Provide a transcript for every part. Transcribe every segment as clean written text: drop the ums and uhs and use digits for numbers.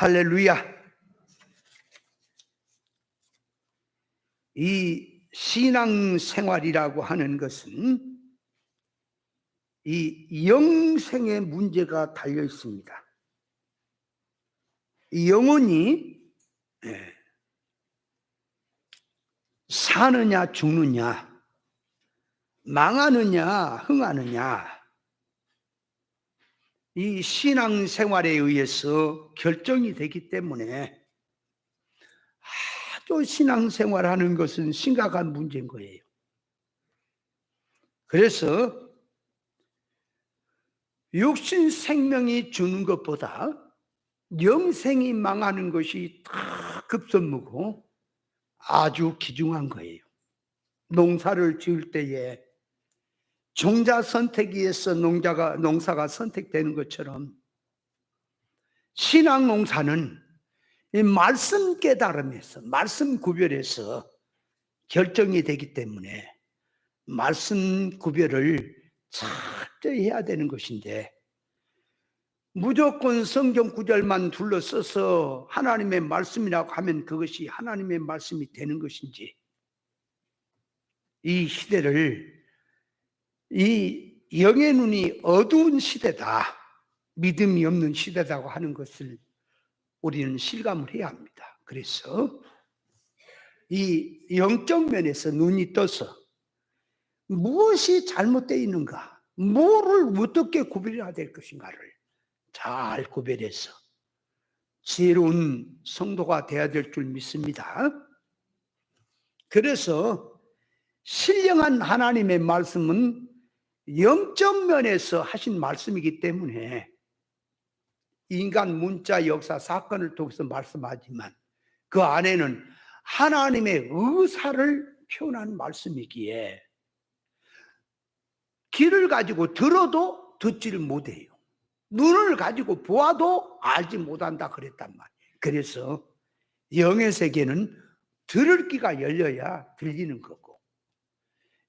할렐루야. 이 신앙생활이라고 하는 것은 이 영생의 문제가 달려 있습니다. 영혼이 사느냐 죽느냐, 망하느냐 흥하느냐, 이 신앙생활에 의해서 결정이 되기 때문에 아주 신앙생활하는 것은 심각한 문제인 거예요. 그래서 육신 생명이 주는 것보다 영생이 망하는 것이 다 급선무고 아주 귀중한 거예요. 농사를 지을 때에 종자 선택에 의해서 농사가 선택되는 것처럼 신앙 농사는 이 말씀 깨달음에서, 말씀 구별에서 결정이 되기 때문에 말씀 구별을 철저히 해야 되는 것인데, 무조건 성경 구절만 둘러써서 하나님의 말씀이라고 하면 그것이 하나님의 말씀이 되는 것인지, 이 시대를 이 영의 눈이 어두운 시대다, 믿음이 없는 시대라고 하는 것을 우리는 실감을 해야 합니다. 그래서 이 영적 면에서 눈이 떠서 무엇이 잘못되어 있는가, 뭐를 어떻게 구별해야 될 것인가를 잘 구별해서 지혜로운 성도가 되어야 될 줄 믿습니다. 그래서 신령한 하나님의 말씀은 영적 면에서 하신 말씀이기 때문에 인간 문자 역사 사건을 통해서 말씀하지만 그 안에는 하나님의 의사를 표현한 말씀이기에 귀를 가지고 들어도 듣지를 못해요. 눈을 가지고 보아도 알지 못한다 그랬단 말이에요. 그래서 영의 세계는 들을 귀가 열려야 들리는 거고,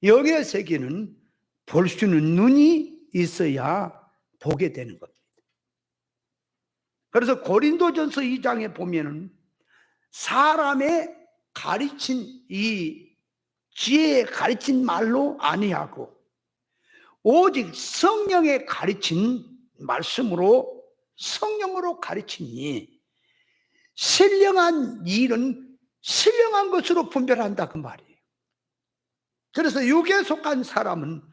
영의 세계는 볼 수 있는 눈이 있어야 보게 되는 겁니다. 그래서 고린도전서 2장에 보면은 사람의 가르친 이 지혜에 가르친 말로 아니하고 오직 성령의 가르친 말씀으로, 성령으로 가르치니 신령한 일은 신령한 것으로 분별한다 그 말이에요. 그래서 육에 속한 사람은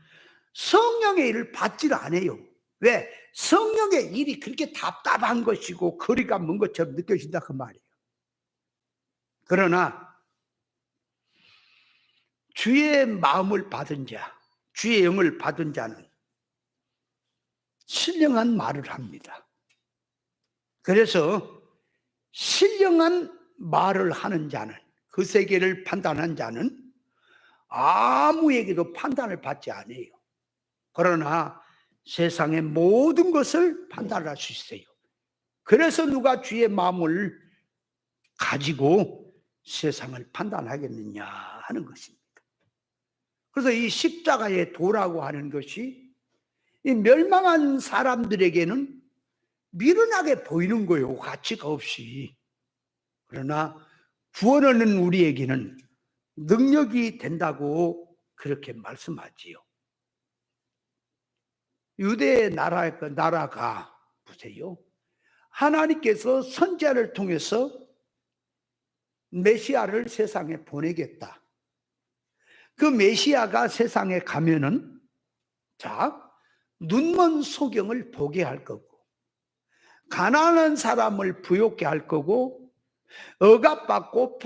성령의 일을 받지를 않아요. 왜? 성령의 일이 그렇게 답답한 것이고 거리가 먼 것처럼 느껴진다 그 말이에요. 그러나 주의 마음을 받은 자, 주의 영을 받은 자는 신령한 말을 합니다. 그래서 신령한 말을 하는 자는, 그 세계를 판단한 자는 아무에게도 판단을 받지 않아요. 그러나 세상의 모든 것을 판단할 수 있어요. 그래서 누가 주의 마음을 가지고 세상을 판단하겠느냐 하는 것입니다. 그래서 이 십자가의 도라고 하는 것이 이 멸망한 사람들에게는 미련하게 보이는 거예요, 가치가 없이. 그러나 구원 얻는 우리에게는 능력이 된다고 그렇게 말씀하지요. 유대 나라가 보세요, 하나님께서 선지자를 통해서 메시아를 세상에 보내겠다. 그 메시아가 세상에 가면은 눈먼 소경을 보게 할 거고, 가난한 사람을 부욕케 할 거고, 억압받고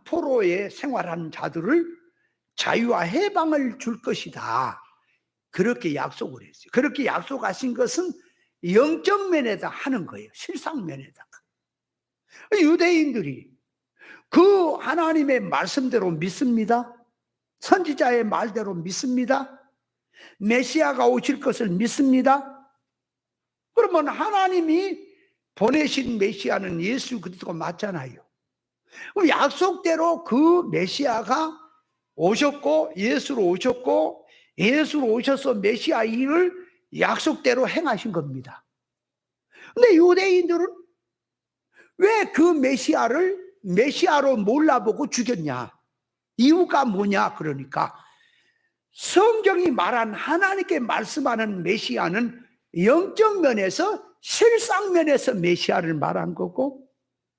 포로에 생활하는 자들을 자유와 해방을 줄 것이다. 그렇게 약속을 했어요. 그렇게 약속하신 것은 영적 면에다 하는 거예요. 실상 면에다가. 유대인들이 그 하나님의 말씀대로 믿습니다. 선지자의 말대로 믿습니다. 메시아가 오실 것을 믿습니다. 그러면 하나님이 보내신 메시아는 예수 그리스도가 맞잖아요. 그럼 약속대로 그 메시아가 오셨고, 예수로 오셨고, 예수로 오셔서 메시아 일을 약속대로 행하신 겁니다. 근데 유대인들은 왜 그 메시아를 메시아로 몰라보고 죽였냐? 이유가 뭐냐? 그러니까 성경이 말한 하나님께 말씀하는 메시아는 영적 면에서 실상 면에서 메시아를 말한 거고,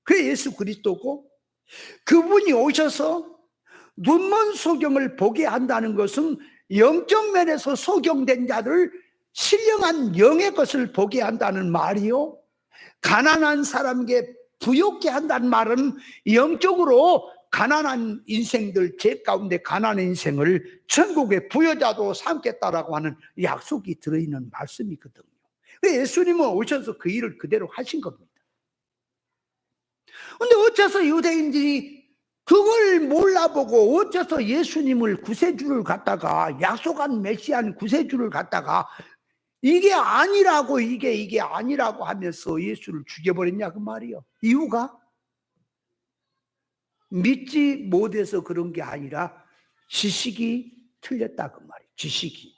그게 예수 그리스도고, 그분이 오셔서 눈먼 소경을 보게 한다는 것은 영적 면에서 소경된 자를 신령한 영의 것을 보게 한다는 말이요, 가난한 사람에게 부욕케 한다는 말은 영적으로 가난한 인생들, 제 가운데 가난한 인생을 천국의 부여자도 삼겠다라고 하는 약속이 들어있는 말씀이거든요. 예수님은 오셔서 그 일을 그대로 하신 겁니다. 근데 어째서 유대인들이 그걸 몰라보고 어째서 예수님을 구세주를 갖다가, 약속한 메시아는 구세주를 갖다가 이게 아니라고 이게 아니라고 하면서 예수를 죽여버렸냐 그 말이요. 이유가 믿지 못해서 그런 게 아니라 지식이 틀렸다 그 말이에요. 지식이.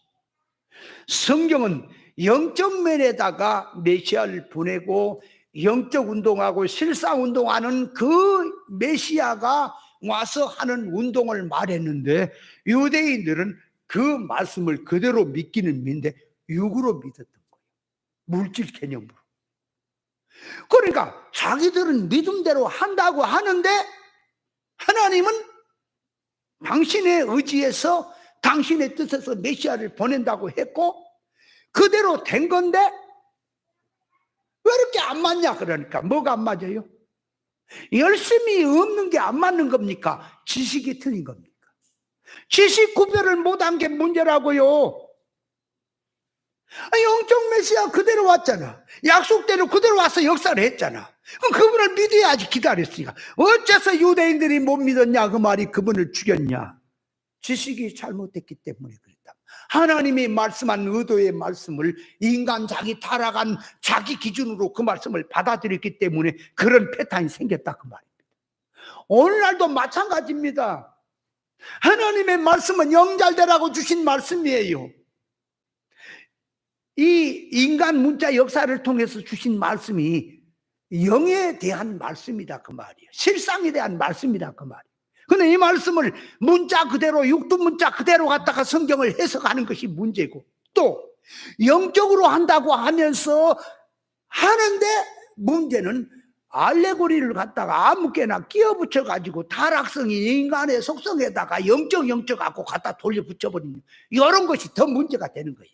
성경은 영적 면에다가 메시아를 보내고 영적 운동하고 실상 운동하는 그 메시아가 와서 하는 운동을 말했는데, 유대인들은 그 말씀을 그대로 믿기는 믿는데 육으로 믿었던 거예요. 물질 개념으로. 그러니까 자기들은 믿음대로 한다고 하는데 하나님은 당신의 의지에서 당신의 뜻에서 메시아를 보낸다고 했고 그대로 된 건데 왜 이렇게 안 맞냐? 그러니까 뭐가 안 맞아요? 열심히 없는 게 안 맞는 겁니까? 지식이 틀린 겁니까? 지식 구별을 못한 게 문제라고요. 영적 메시아 그대로 왔잖아. 약속대로 그대로 와서 역사를 했잖아. 그럼 그분을 믿어야지. 기다렸으니까. 어째서 유대인들이 못 믿었냐? 그 말이 그분을 죽였냐? 지식이 잘못됐기 때문에 그랬다. 하나님이 말씀한 의도의 말씀을 인간 자기 타락한 자기 기준으로 그 말씀을 받아들였기 때문에 그런 패턴이 생겼다 그 말입니다. 오늘날도 마찬가지입니다. 하나님의 말씀은 영잘되라고 주신 말씀이에요. 이 인간 문자 역사를 통해서 주신 말씀이 영에 대한 말씀이다 그 말이에요. 실상에 대한 말씀이다 그 말이에요. 근데 이 말씀을 문자 그대로, 육두 문자 그대로 갖다가 성경을 해석하는 것이 문제고, 또 영적으로 한다고 하면서 하는데 문제는 알레고리를 갖다가 아무개나 끼워붙여 가지고 타락성이 인간의 속성에다가 영적 갖고 갖다 돌려 붙여버리는 이런 것이 더 문제가 되는 거예요.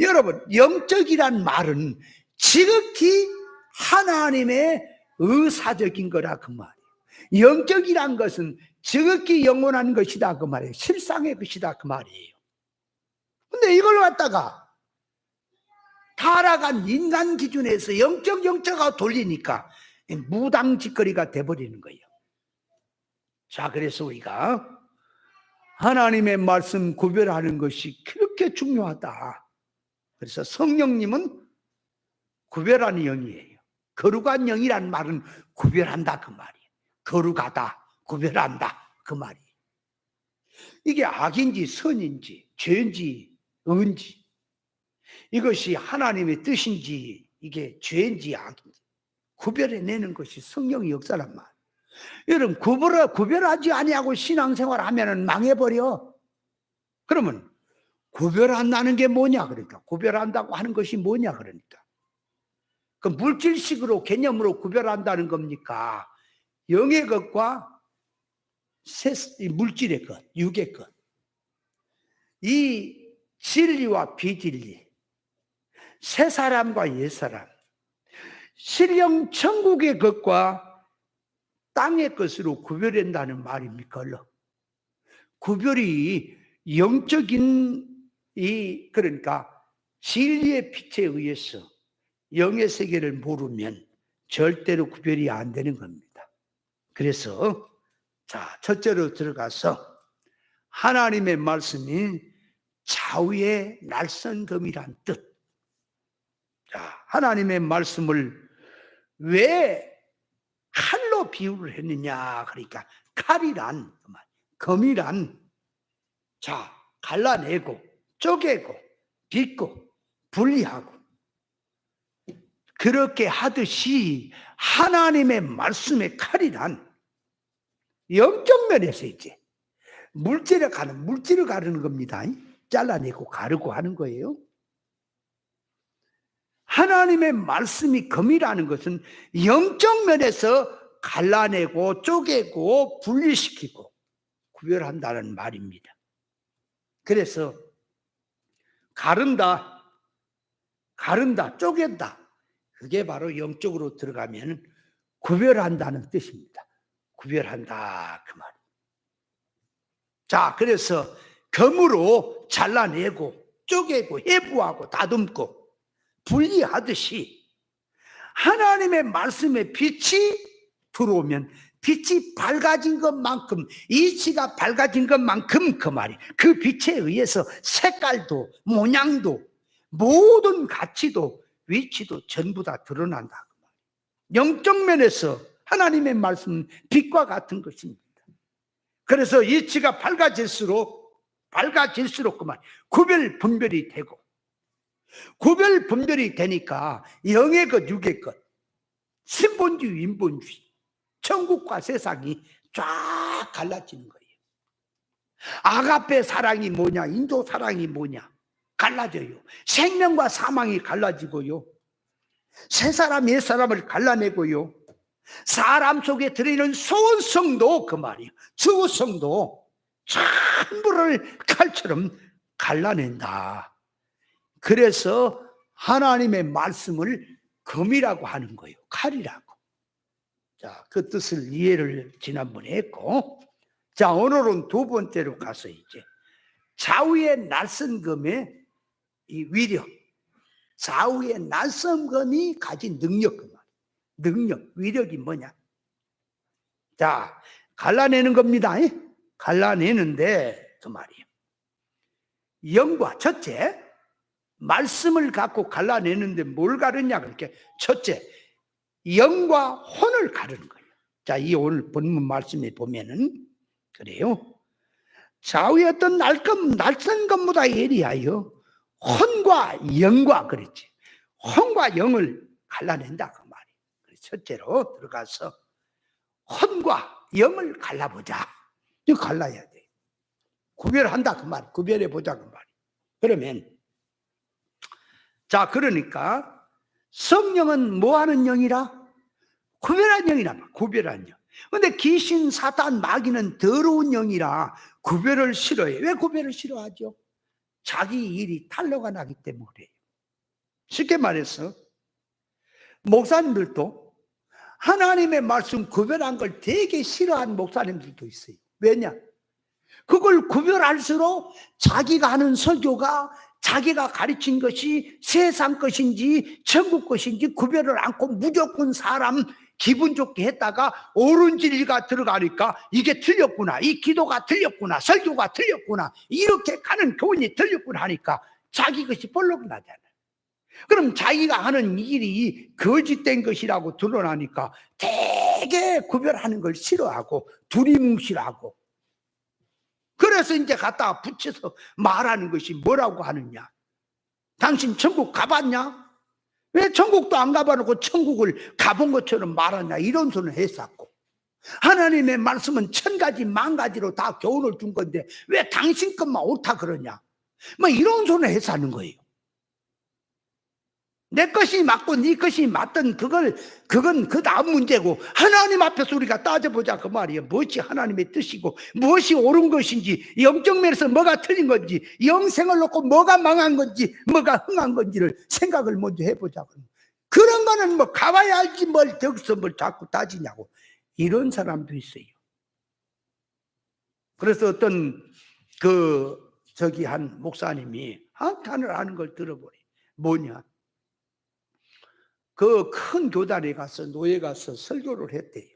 여러분, 영적이란 말은 지극히 하나님의 의사적인 거라 그 말이에요. 영적이란 것은 지극히 영원한 것이다 그 말이에요. 실상의 것이다 그 말이에요. 근데 이걸 갖다가 타락한 인간 기준에서 영적하고 돌리니까 무당짓거리가 돼버리는 거예요. 자, 그래서 우리가 하나님의 말씀 구별하는 것이 그렇게 중요하다. 그래서 성령님은 구별하는 영이에요. 거룩한 영이란 말은 구별한다 그 말이에요. 거룩하다, 구별한다 그 말이에요. 이게 악인지 선인지 죄인지 은지, 이것이 하나님의 뜻인지 이게 죄인지 악인지 구별해내는 것이 성령의 역사란 말이에요. 여러분, 구별하지 아니하고 신앙생활하면 망해버려. 그러면 구별한다는 게 뭐냐? 그러니까 구별한다고 하는 것이 뭐냐? 그러니까 그 물질식으로 개념으로 구별한다는 겁니까? 영의 것과 물질의 것, 육의 것, 이 진리와 비진리, 새 사람과 옛 사람, 신령 천국의 것과 땅의 것으로 구별한다는 말입니까? 구별이 영적인 그러니까 진리의 빛에 의해서 영의 세계를 모르면 절대로 구별이 안 되는 겁니다. 그래서 자, 첫째로 들어가서 하나님의 말씀이 좌우의 날선검이란 뜻. 자, 하나님의 말씀을 왜 칼로 비유를 했느냐? 그러니까 칼이란, 검이란, 자, 갈라내고 쪼개고 빗고 분리하고 그렇게 하듯이 하나님의 말씀의 칼이란 영적 면에서 이제 물질을 가르는 겁니다. 잘라내고 가르고 하는 거예요. 하나님의 말씀이 검이라는 것은 영적 면에서 갈라내고 쪼개고 분리시키고 구별한다는 말입니다. 그래서 가른다, 쪼갠다. 그게 바로 영적으로 들어가면 구별한다는 뜻입니다. 구별한다 그 말. 자, 그래서 검으로 잘라내고 쪼개고 해부하고 다듬고 분리하듯이 하나님의 말씀에 빛이 들어오면 빛이 밝아진 것만큼, 이치가 밝아진 것만큼 그 말이, 그 빛에 의해서 색깔도 모양도 모든 가치도 위치도 전부 다 드러난다. 영적 면에서 하나님의 말씀은 빛과 같은 것입니다. 그래서 이치가 밝아질수록 그만 구별 분별이 되고, 구별 분별이 되니까 영의 것 육의 것, 신본주의 인본주의, 천국과 세상이 쫙 갈라지는 거예요. 아가페 사랑이 뭐냐, 인도 사랑이 뭐냐 갈라져요. 생명과 사망이 갈라지고요, 새 사람 옛 사람을 갈라내고요, 사람 속에 들어있는 소원성도 그 말이에요, 주성도 전부를 칼처럼 갈라낸다. 그래서 하나님의 말씀을 검이라고 하는 거예요. 칼이라고. 자, 그 뜻을 이해를 지난번에 했고, 자, 오늘은 두 번째로 가서 이제 좌우의 낯선 검의 이 위력, 좌우의 낯선 검이 가진 능력, 그 말. 능력, 위력이 뭐냐? 자, 갈라내는 겁니다. 갈라내는데 그 말이에요. 영과 첫째, 말씀을 갖고 갈라내는데 뭘 가르냐? 그렇게 첫째, 영과 혼을 가르는 거예요. 자, 이 오늘 본문 말씀에 보면은 그래요. 좌우의 어떤 낯선 것보다 예리하여 혼과 영과 그랬지. 혼과 영을 갈라낸다 그 말이에요. 첫째로 들어가서 혼과 영을 갈라보자. 이거 갈라야 돼. 구별한다 그 말. 구별해 보자 그 말. 그러면 자, 그러니까 성령은 뭐 하는 영이라? 구별한 영이라. 구별한 영. 근데 귀신, 사탄, 마귀는 더러운 영이라 구별을 싫어해요. 왜 구별을 싫어하죠? 자기 일이 탄로가 나기 때문에 그래요. 쉽게 말해서 목사님들도 하나님의 말씀 구별한 걸 되게 싫어하는 목사님들도 있어요. 왜냐? 그걸 구별할수록 자기가 하는 설교가 자기가 가르친 것이 세상 것인지 천국 것인지 구별을 않고 무조건 사람 기분 좋게 했다가 옳은 진리가 들어가니까 이게 틀렸구나, 이 기도가 틀렸구나, 설교가 틀렸구나, 이렇게 가는 교훈이 틀렸구나 하니까 자기 것이 볼록 나잖아요. 그럼 자기가 하는 일이 거짓된 것이라고 드러나니까 되게 구별하는 걸 싫어하고 두리뭉실하고, 그래서 이제 갖다가 붙여서 말하는 것이 뭐라고 하느냐? 당신 천국 가봤냐? 왜 천국도 안 가봐놓고 천국을 가본 것처럼 말하냐? 이런 소리를 했었고, 하나님의 말씀은 1000가지 만가지로 다 교훈을 준 건데 왜 당신 것만 옳다 그러냐? 뭐 이런 소리를 했었는 거예요. 내 것이 맞고 네 것이 맞든 그건 그 다음 문제고, 하나님 앞에서 우리가 따져보자 그 말이에요. 무엇이 하나님의 뜻이고 무엇이 옳은 것인지, 영적 면에서 뭐가 틀린 건지, 영생을 놓고 뭐가 망한 건지 뭐가 흥한 건지를 생각을 먼저 해보자. 그런 거는 뭐 가봐야 알지 뭘 저기서 뭘 자꾸 따지냐고, 이런 사람도 있어요. 그래서 어떤 한 목사님이 한탄을 하는 걸 들어보니 뭐냐, 그 큰 교단에 가서 노예 가서 설교를 했대요.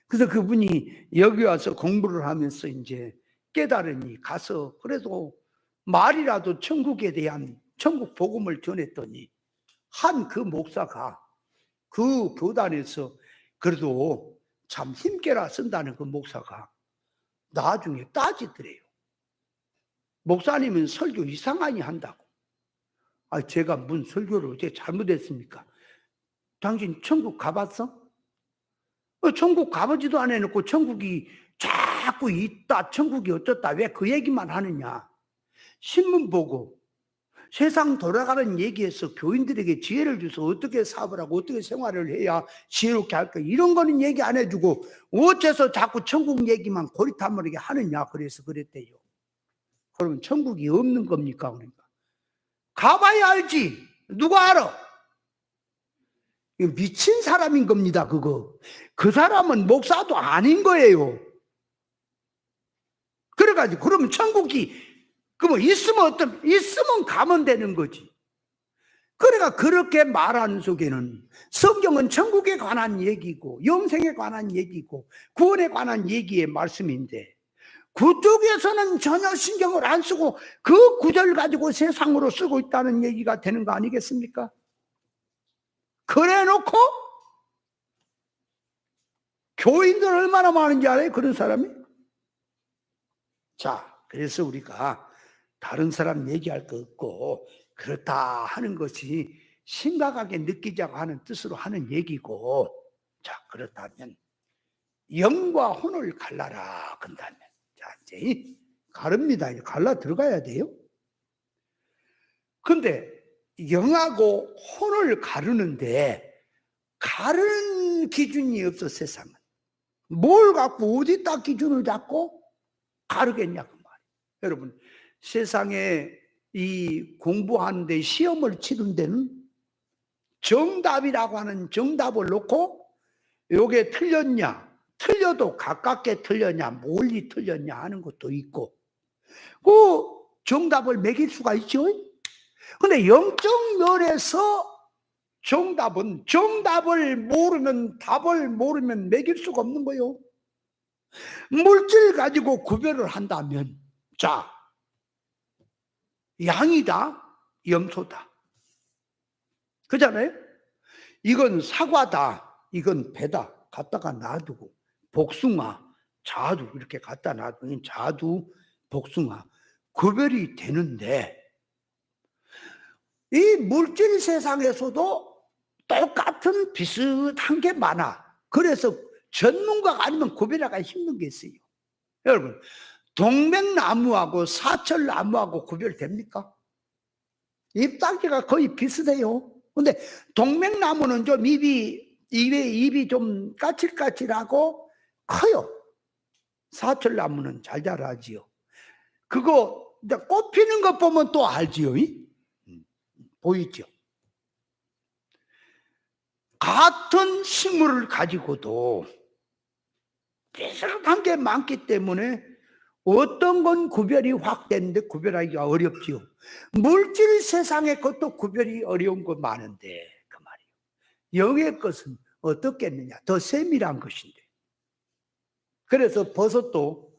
그래서 그분이 여기 와서 공부를 하면서 이제 깨달으니 가서 그래도 말이라도 천국에 대한 천국 복음을 전했더니 한 그 목사가 그 교단에서 그래도 참 힘께라 쓴다는 그 목사가 나중에 따지더래요. 목사님은 설교 이상하니 한다고. 제가 무슨 설교를 어떻게 잘못했습니까? 당신 천국 가봤어? 천국 가보지도 안 해놓고 천국이 자꾸 있다, 천국이 어떻다, 왜 그 얘기만 하느냐? 신문 보고 세상 돌아가는 얘기에서 교인들에게 지혜를 줘서 어떻게 사업을 하고 어떻게 생활을 해야 지혜롭게 할까, 이런 거는 얘기 안 해주고 어째서 자꾸 천국 얘기만 고리타물하게 하느냐, 그래서 그랬대요. 그러면 천국이 없는 겁니까? 그러니까 가봐야 알지. 누가 알아? 미친 사람인 겁니다. 그거. 그 사람은 목사도 아닌 거예요. 그래가지고 그러면 천국이 그뭐 있으면 가면 되는 거지. 그러니까 그렇게 말하는 속에는 성경은 천국에 관한 얘기고 영생에 관한 얘기고 구원에 관한 얘기의 말씀인데, 그쪽에서는 전혀 신경을 안 쓰고 그 구절 가지고 세상으로 쓰고 있다는 얘기가 되는 거 아니겠습니까? 그래 놓고 교인들 얼마나 많은지 알아요? 그런 사람이? 자, 그래서 우리가 다른 사람 얘기할 거 없고 그렇다 하는 것이 심각하게 느끼자고 하는 뜻으로 하는 얘기고, 자, 그렇다면 영과 혼을 갈라라 그런다면, 자, 이제 가릅니다. 이제 갈라 들어가야 돼요. 근데 영하고 혼을 가르는데 가르는 기준이 없어. 세상은 뭘 갖고 어디다 기준을 잡고 가르겠냐 그 말이에요. 여러분, 세상에 이 공부하는데 시험을 치는 데는 정답이라고 하는 정답을 놓고 요게 틀렸냐, 틀려도 가깝게 틀렸냐, 멀리 틀렸냐 하는 것도 있고, 그 정답을 매길 수가 있죠. 근데 영적 면에서 정답은 정답을 모르면, 답을 모르면 매길 수가 없는 거예요. 물질 가지고 구별을 한다면, 자, 양이다, 염소다, 그잖아요. 이건 사과다, 이건 배다 갖다가 놔두고, 복숭아, 자두 이렇게 갖다 놔두면 자두, 복숭아 구별이 되는데, 이 물질 세상에서도 똑같은 비슷한 게 많아. 그래서 전문가가 아니면 구별하기가 힘든 게 있어요. 여러분, 동맥나무하고 사철나무하고 구별됩니까? 잎사귀가 거의 비슷해요. 근데 동맥나무는 좀 입이 좀 까칠까칠하고 커요. 사철나무는 잘 자라지요. 그거 꽃 피는 것 보면 또 알지요. 보이죠? 같은 식물을 가지고도 비슷한 게 많기 때문에 어떤 건 구별이 확 되는데 구별하기가 어렵지요. 물질 세상의 것도 구별이 어려운 거 많은데 그 말이에요. 영의 것은 어떻겠느냐? 더 세밀한 것인데. 그래서 버섯도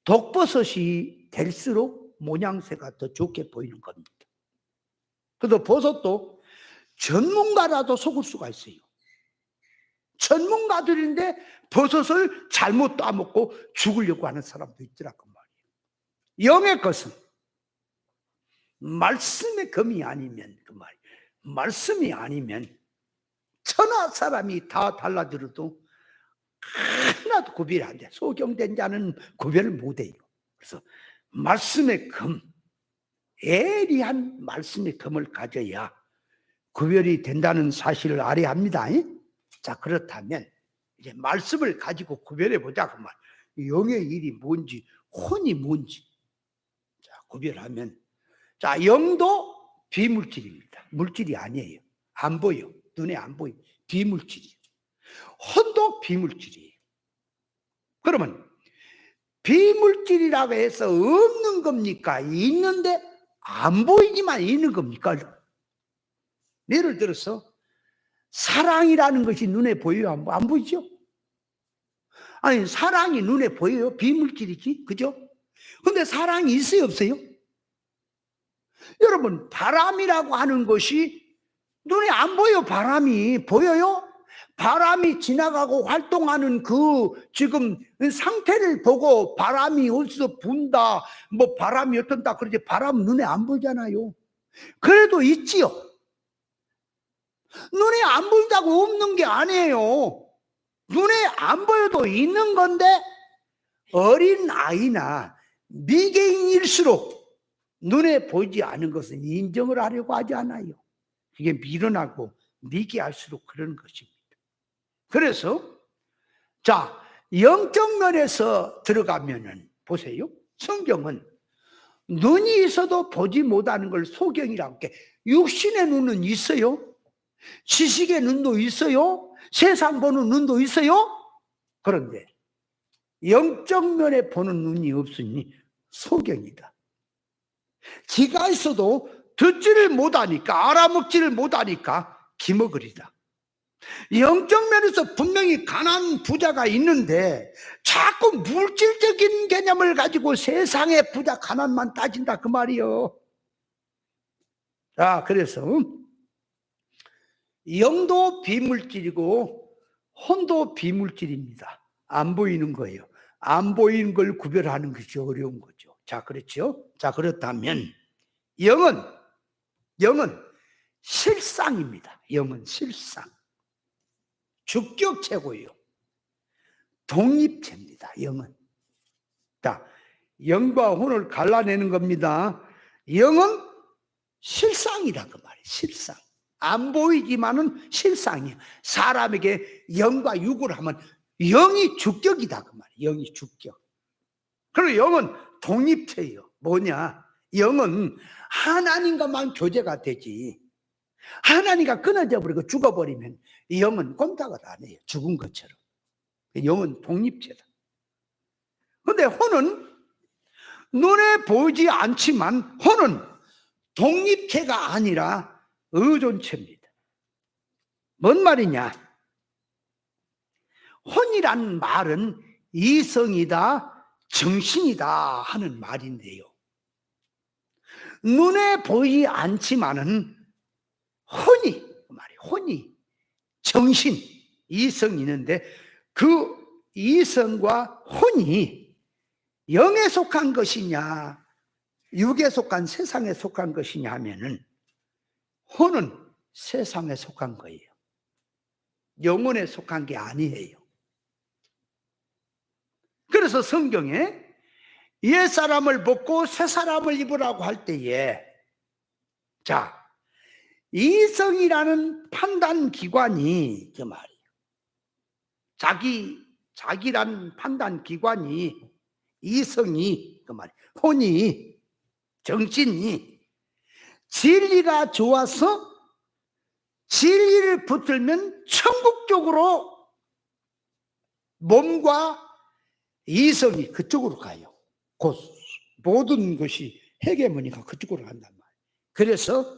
독버섯이 될수록 모양새가 더 좋게 보이는 겁니다. 그래서 버섯도 전문가라도 속을 수가 있어요. 전문가들인데 버섯을 잘못 따먹고 죽으려고 하는 사람도 있더라고 말이에요. 영의 것은 말씀의 검이 아니면 그 말이에요. 말씀이 아니면 천하 사람이 다 달라들어도 하나도 구별이 안 돼. 소경된 자는 구별을 못 해요. 그래서 말씀의 검, 예리한 말씀의 검을 가져야 구별이 된다는 사실을 알아야 합니다. 자, 그렇다면 이제 말씀을 가지고 구별해 보자 그 말. 영의 일이 뭔지, 혼이 뭔지, 자, 구별하면, 자, 영도 비물질입니다. 물질이 아니에요. 안 보여. 눈에 안 보여. 비물질이에요. 혼도 비물질이에요. 그러면 비물질이라고 해서 없는 겁니까? 있는데 안 보이지만 있는 겁니까? 예를 들어서 사랑이라는 것이 눈에 보여요? 안 보이죠? 아니, 사랑이 눈에 보여요? 비물질이지, 그죠? 근데 사랑이 있어요, 없어요? 여러분, 바람이라고 하는 것이 눈에 안 보여. 바람이 보여요? 바람이 지나가고 활동하는 그 지금 상태를 보고 바람이 어디서 분다, 뭐 바람이 어떤다 그러지, 바람은 눈에 안 보잖아요. 그래도 있지요. 눈에 안 보인다고 없는 게 아니에요. 눈에 안 보여도 있는 건데 어린 아이나 미개인일수록 눈에 보이지 않은 것은 인정을 하려고 하지 않아요. 이게 미련하고 미개할수록 그런 것입니다. 그래서 자, 영적 면에서 들어가면은 보세요. 성경은 눈이 있어도 보지 못하는 걸 소경이라고 해. 육신의 눈은 있어요. 지식의 눈도 있어요. 세상 보는 눈도 있어요. 그런데 영적 면에 보는 눈이 없으니 소경이다. 귀가 있어도 듣지를 못하니까, 알아먹지를 못하니까 기머거리다. 영적 면에서 분명히 가난한 부자가 있는데 자꾸 물질적인 개념을 가지고 세상의 부자 가난만 따진다 그 말이요. 자, 그래서 영도 비물질이고 혼도 비물질입니다. 안 보이는 거예요. 안 보이는 걸 구별하는 것이 어려운 거죠. 자, 그렇죠? 자, 그렇다면 영은 실상입니다. 영은 실상. 주격체고요. 독립체입니다. 영은. 자, 영과 혼을 갈라내는 겁니다. 영은 실상이라 그 말이에요. 실상. 안 보이지만은 실상이에요. 사람에게 영과 육을 하면 영이 주격이다 그 말이에요. 영이 주격. 그리고 영은 독립체예요. 뭐냐? 영은 하나님과만 교제가 되지. 하나님과 끊어져 버리고 죽어버리면 영은 꼼짝을 안 해요. 죽은 것처럼. 영은 독립체다. 그런데 혼은 눈에 보이지 않지만 혼은 독립체가 아니라 의존체입니다. 뭔 말이냐? 혼이란 말은 이성이다, 정신이다 하는 말인데요. 눈에 보이지 않지만은 혼이 정신, 이성이 있는데 그 이성과 혼이 영에 속한 것이냐 육에 속한 세상에 속한 것이냐 하면은 혼은 세상에 속한 거예요. 영혼에 속한 게 아니에요. 그래서 성경에 옛사람을 벗고 새사람을 입으라고 할 때에 자, 이성이라는 판단 기관이 그 말이에요. 자기란 판단 기관이 이성이 그 말이에요. 혼이 정신이 진리가 좋아서 진리를 붙들면 천국 쪽으로 몸과 이성이 그쪽으로 가요. 곧 모든 것이 헤게모니가 그쪽으로 간단 말이에요. 그래서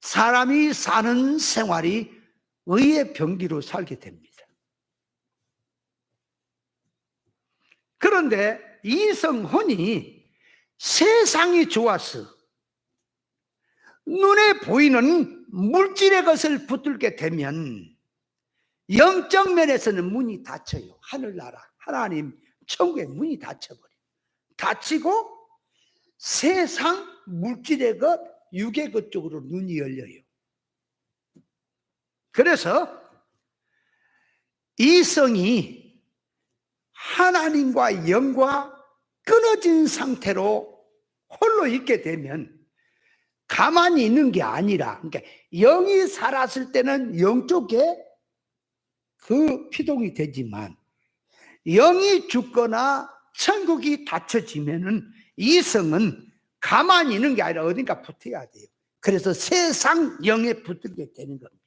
사람이 사는 생활이 의의 병기로 살게 됩니다. 그런데 이성혼이 세상이 좋아서 눈에 보이는 물질의 것을 붙들게 되면 영적 면에서는 문이 닫혀요. 하늘나라 하나님 천국의 문이 닫혀버려요. 닫히고 세상 물질의 것 육의 것 쪽으로 눈이 열려요. 그래서 이성이 하나님과 영과 끊어진 상태로 홀로 있게 되면 가만히 있는 게 아니라, 그러니까 영이 살았을 때는 영 쪽에 그 피동이 되지만 영이 죽거나 천국이 닫혀지면은 이성은 가만히 있는 게 아니라 어딘가 붙어야 돼요. 그래서 세상 영에 붙게 되는 겁니다.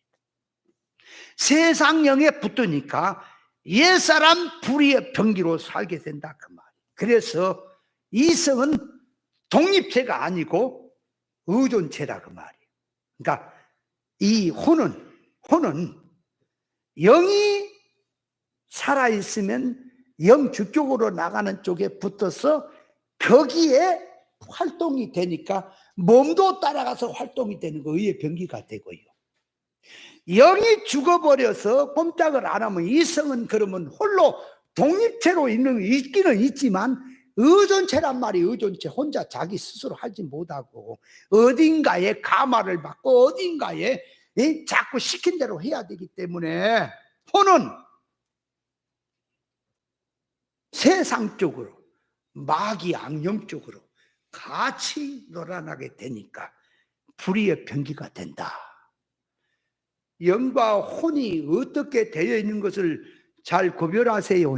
세상 영에 붙으니까 옛사람 불의의 병기로 살게 된다 그 말. 그래서 이성은 독립체가 아니고 의존체다 그 말이에요. 그러니까 이 혼은 영이 살아있으면 영 주쪽으로 나가는 쪽에 붙어서 거기에 활동이 되니까 몸도 따라가서 활동이 되는 거 의의 병기가 되고요. 영이 죽어버려서 꼼짝을 안 하면 이성은 그러면 홀로 독립체로 있기는 있지만 의존체란 말이 의존체 혼자 자기 스스로 하지 못하고 어딘가에 가마를 받고 어딘가에 자꾸 시킨 대로 해야 되기 때문에 혼은 세상적으로 마귀 악령 쪽으로 같이 놀아나게 되니까 불의의 병기가 된다. 영과 혼이 어떻게 되어 있는 것을 잘 구별하세요.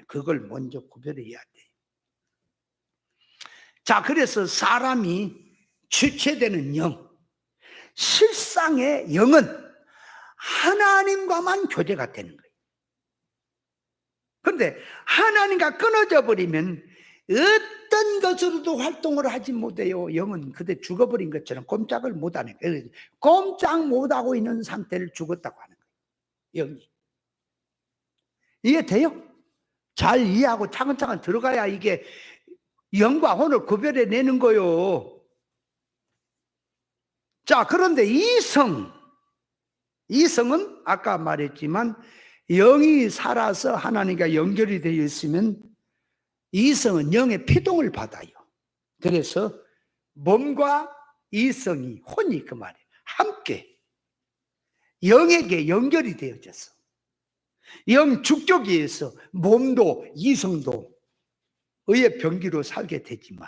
그걸 먼저 구별해야 돼요. 자, 그래서 사람이 주체되는 영, 실상의 영은 하나님과만 교제가 되는 거예요. 그런데 하나님과 끊어져 버리면 어떤 것으로도 활동을 하지 못해요. 영은 그대 죽어버린 것처럼 꼼짝을 못하는 거예요. 꼼짝 못하고 있는 상태를 죽었다고 하는 거예요. 영이. 이해돼요? 잘 이해하고 차근차근 들어가야 이게 영과 혼을 구별해내는 거요. 자, 그런데 이성은 아까 말했지만 영이 살아서 하나님과 연결이 되어 있으면 이성은 영의 피동을 받아요. 그래서 몸과 이성이, 혼이 그 말이에요, 함께 영에게 연결이 되어졌어. 영 축적에서 몸도 이성도 의의 병기로 살게 되지만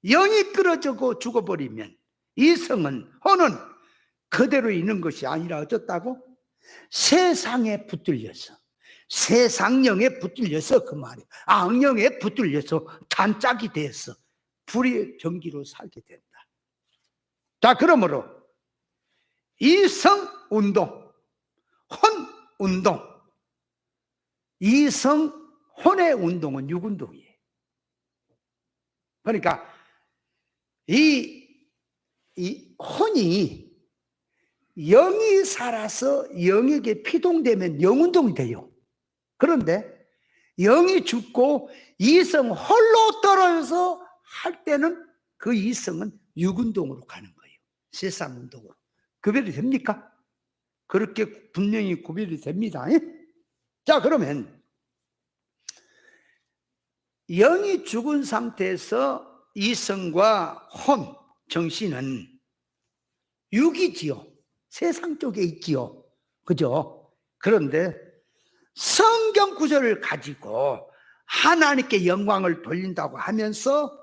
영이 끊어지고 죽어버리면 이성은, 혼은 그대로 있는 것이 아니라 어떻다고? 세상에 붙들려서, 세상령에 붙들려서, 그 말이에요, 악령에 붙들려서 단짝이 되어서 불의의 병기로 살게 된다. 자, 그러므로 이성 운동, 혼 운동, 이성 혼의 운동은 육운동이에요. 그러니까 이 혼이 영이 살아서 영에게 피동되면 영운동이 돼요. 그런데 영이 죽고 이성 홀로 떨어져서 할 때는 그 이성은 육운동으로 가는 거예요. 세상 운동으로. 구별이 됩니까? 그렇게 분명히 구별이 됩니다. 자, 그러면 영이 죽은 상태에서 이성과 혼, 정신은 육이지요. 세상 쪽에 있지요. 그죠? 그런데 성경 구절을 가지고 하나님께 영광을 돌린다고 하면서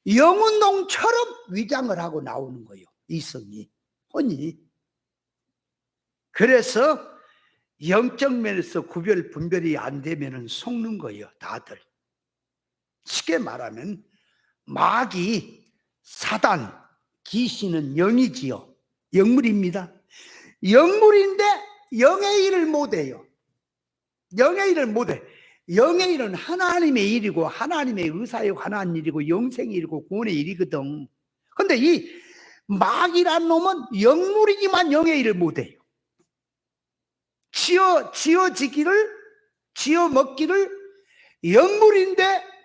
영운동처럼 위장을 하고 나오는 거예요. 이성이, 혼이. 그래서 영적 면에서 분별이 안 되면 속는 거예요. 다들. 쉽게 말하면 마귀, 사단, 귀신은 영이지요. 영물입니다. 영물인데 영의 일을 못해요. 영의 일을 못해. 영의 일은 하나님의 일이고 하나님의 의사에 관한 일이고 영생의 일이고 구원의 일이거든. 근데 이 마귀란 놈은 영물이지만 영의 일을 못해요. 지어 먹기를 영물인데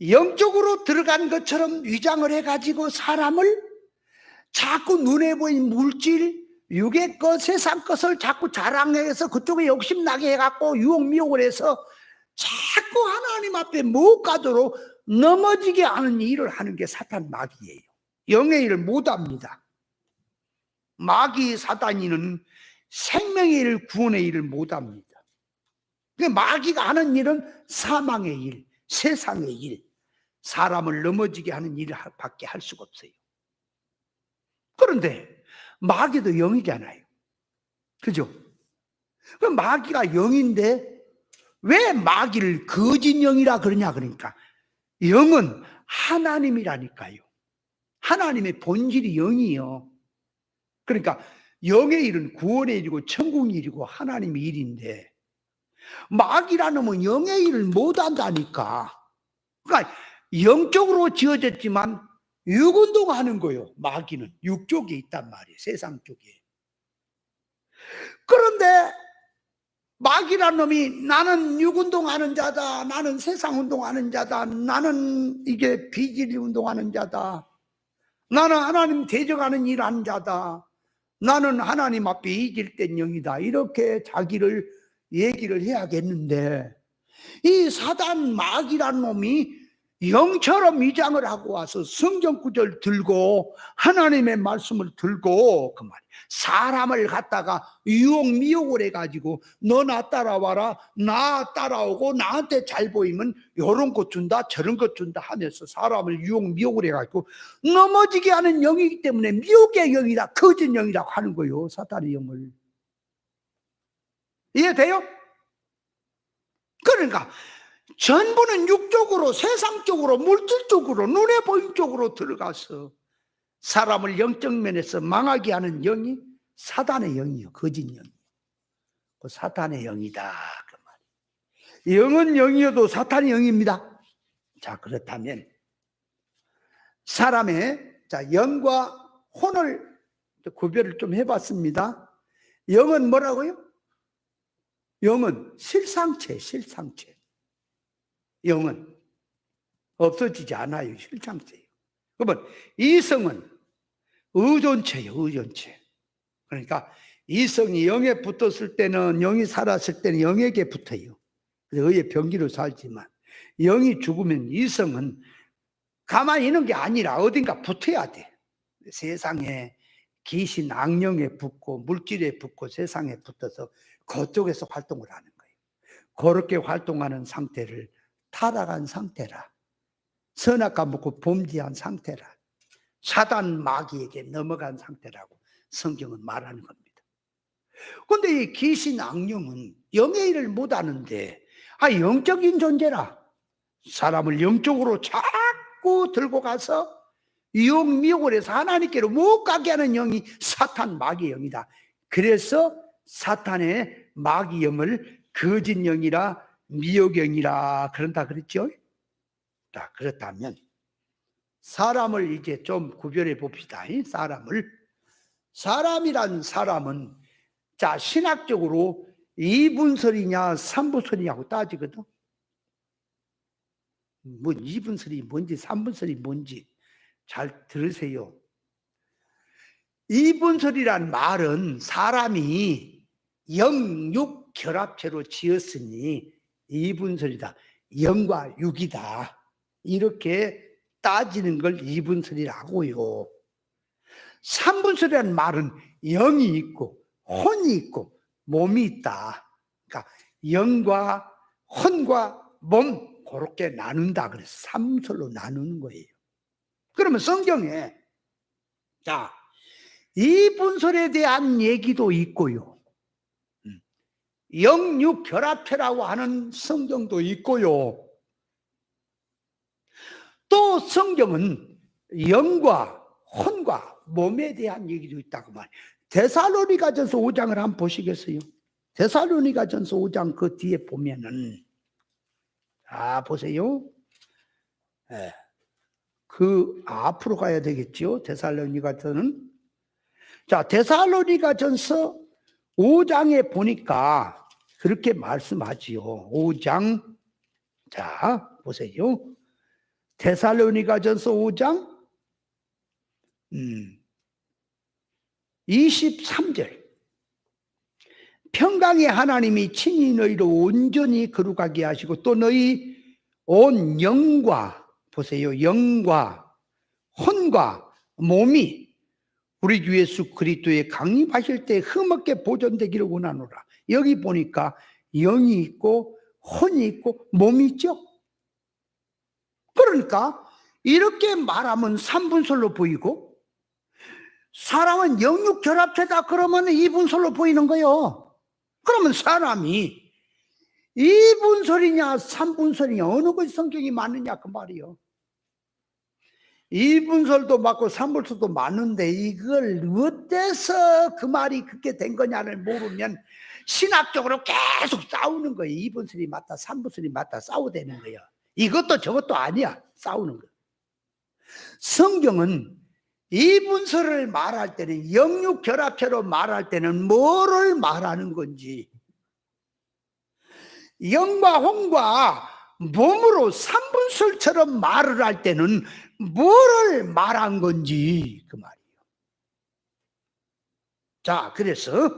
영적으로 들어간 것처럼 위장을 해가지고 사람을 자꾸 눈에 보이는 물질, 육의 것, 세상 것을 자꾸 자랑해서 그쪽에 욕심나게 해갖고 유혹미혹을 해서 자꾸 하나님 앞에 못 가도록 넘어지게 하는 일을 하는 게 사탄 마귀예요. 영의 일을 못합니다. 마귀 사단이는 생명의 일, 구원의 일을 못합니다. 마귀가 하는 일은 사망의 일, 세상의 일, 사람을 넘어지게 하는 일을 밖에 할 수가 없어요. 그런데 마귀도 영이잖아요. 그죠? 그럼 마귀가 영인데 왜 마귀를 거짓 영이라 그러냐? 그러니까 영은 하나님이라니까요. 하나님의 본질이 영이요. 그러니까 영의 일은 구원의 일이고 천국의 일이고 하나님의 일인데 마귀라는 놈은 영의 일을 못한다니까. 그러니까 영적으로 지어졌지만 육운동하는 거예요. 마귀는 육쪽에 있단 말이에요. 세상 쪽에. 그런데 마귀란 놈이 나는 육운동하는 자다, 나는 세상 운동하는 자다, 나는 이게 비질 운동하는 자다, 나는 하나님 대적하는 일 하는 자다, 나는 하나님 앞에 이길된 영이다, 이렇게 자기를 얘기를 해야겠는데 이 사단 마귀란 놈이 영처럼 위장을 하고 와서 성경 구절 들고 하나님의 말씀을 들고 그 말 사람을 갖다가 유혹 미혹을 해가지고 너 나 따라와라, 나 따라오고 나한테 잘 보이면 요런 것 준다 저런 것 준다 하면서 사람을 유혹 미혹을 해가지고 넘어지게 하는 영이기 때문에 미혹의 영이다, 거짓 영이라고 하는 거예요. 사탄의 영을. 이해돼요? 그러니까 전부는 육적으로, 세상적으로, 물질적으로, 눈에 보이는 쪽으로 들어가서 사람을 영적 면에서 망하게 하는 영이 사탄의 영이요, 거짓 영이. 그 사탄의 영이다 그 말이에요. 영은 영이어도 사탄의 영입니다. 자, 그렇다면 사람의 영과 혼을 구별을 좀 해봤습니다. 영은 뭐라고요? 영은 실상체, 실상체. 영은 없어지지 않아요. 실상체예요. 그러면 이성은 의존체예요. 의존체. 그러니까 이성이 영에 붙었을 때는, 영이 살았을 때는 영에게 붙어요. 그래서 의의 병기로 살지만 영이 죽으면 이성은 가만히 있는 게 아니라 어딘가 붙어야 돼. 세상에 귀신, 악령에 붙고 물질에 붙고 세상에 붙어서 그쪽에서 활동을 하는 거예요. 그렇게 활동하는 상태를 타락한 상태라, 선악과 먹고 범죄한 상태라, 사단 마귀에게 넘어간 상태라고 성경은 말하는 겁니다. 그런데 이 귀신 악령은 영의 일을 못하는데 영적인 존재라 사람을 영적으로 자꾸 들고 가서 유혹 미혹을 해서 하나님께로 못 가게 하는 영이 사탄 마귀 영이다. 그래서 사탄의 마귀 영을 거짓 영이라 미혹영이라 그런다 그랬죠. 자, 그렇다면 사람을 이제 좀 구별해 봅시다. 사람이란 사람은 자, 신학적으로 2분설이냐 3분설이냐고 따지거든. 뭐 2분설이 뭔지 3분설이 뭔지 잘 들으세요. 2분설이란 말은 사람이 영육 결합체로 지었으니 2분설이다. 영과 육이다. 이렇게 따지는 걸 2분설이라고요. 3분설이라는 말은 영이 있고 혼이 있고 몸이 있다. 그러니까 영과 혼과 몸 그렇게 나눈다. 그래서 3분설로 나누는 거예요. 그러면 성경에 자 2분설에 대한 얘기도 있고요. 영육 결합체라고 하는 성경도 있고요. 또 성경은 영과 혼과 몸에 대한 얘기도 있다고 말해요. 데살로니가전서 5장을 한번 보시겠어요? 데살로니가전서 5장 그 뒤에 보면은 보세요. 네. 그 앞으로 가야 되겠죠. 데살로니가전은 자 데살로니가전서 5장에 보니까 그렇게 말씀하지요. 5장 자 보세요. 데살로니가전서 5장 23절 평강의 하나님이 친히 너희를 온전히 거룩하게 하시고 또 너희 온 영과 보세요. 영과 혼과 몸이 우리 주 예수 그리스도의 강림하실 때 흠없게 보존되기를 원하노라. 여기 보니까 영이 있고 혼이 있고 몸이 있죠. 그러니까 이렇게 말하면 3분설로 보이고 사람은 영육 결합체다 그러면 2분설로 보이는 거예요. 그러면 사람이 2분설이냐 3분설이냐 어느 것이 성경이 맞느냐 그 말이요. 2분설도 맞고 3분설도 맞는데 이걸 어때서 그 말이 그렇게 된 거냐를 모르면 신학적으로 계속 싸우는 거예요. 2분설이 맞다 3분설이 맞다 싸우대는 거예요. 이것도 저것도 아니야. 싸우는 거. 성경은 2분설을 말할 때는 영육 결합체로 말할 때는 뭐를 말하는 건지 영과 혼과 몸으로 3분설처럼 말을 할 때는 뭐를 말한 건지 그 말이에요. 자, 그래서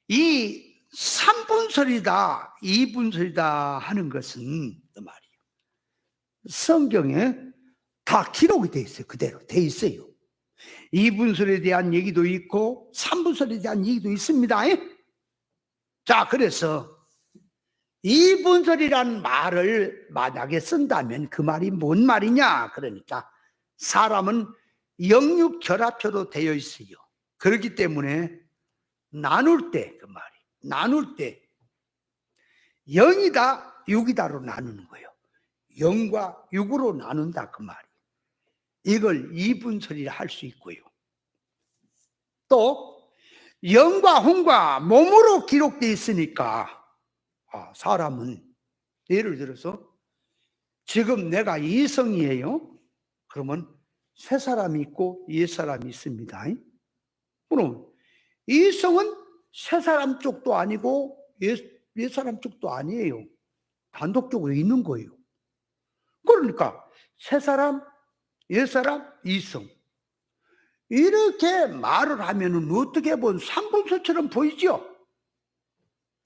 이 3분설이다 2분설이다 하는 것은 그 말이에요. 성경에 다 기록이 돼 있어요. 그대로 돼 있어요. 이분설에 대한 얘기도 있고 삼분설에 대한 얘기도 있습니다. 자, 그래서 이분설이란 말을 만약에 쓴다면 그 말이 뭔 말이냐? 그러니까 사람은 영육결합체로 되어 있어요. 그렇기 때문에 나눌 때, 그 말이 나눌 때 영이다 육이다로 나누는 거예요. 영과 육으로 나눈다, 그 말이. 이걸 이분설이라 할 수 있고요. 또 영과 혼과 몸으로 기록되어 있으니까 사람은 예를 들어서 지금 내가 이성이에요. 그러면 세 사람이 있고 옛 사람이 있습니다. 그럼 이성은 세 사람 쪽도 아니고 옛 사람 쪽도 아니에요. 단독적으로 있는 거예요. 그러니까 세 사람, 옛 사람, 이성. 이렇게 말을 하면은 어떻게 보면 삼분설처럼 보이죠?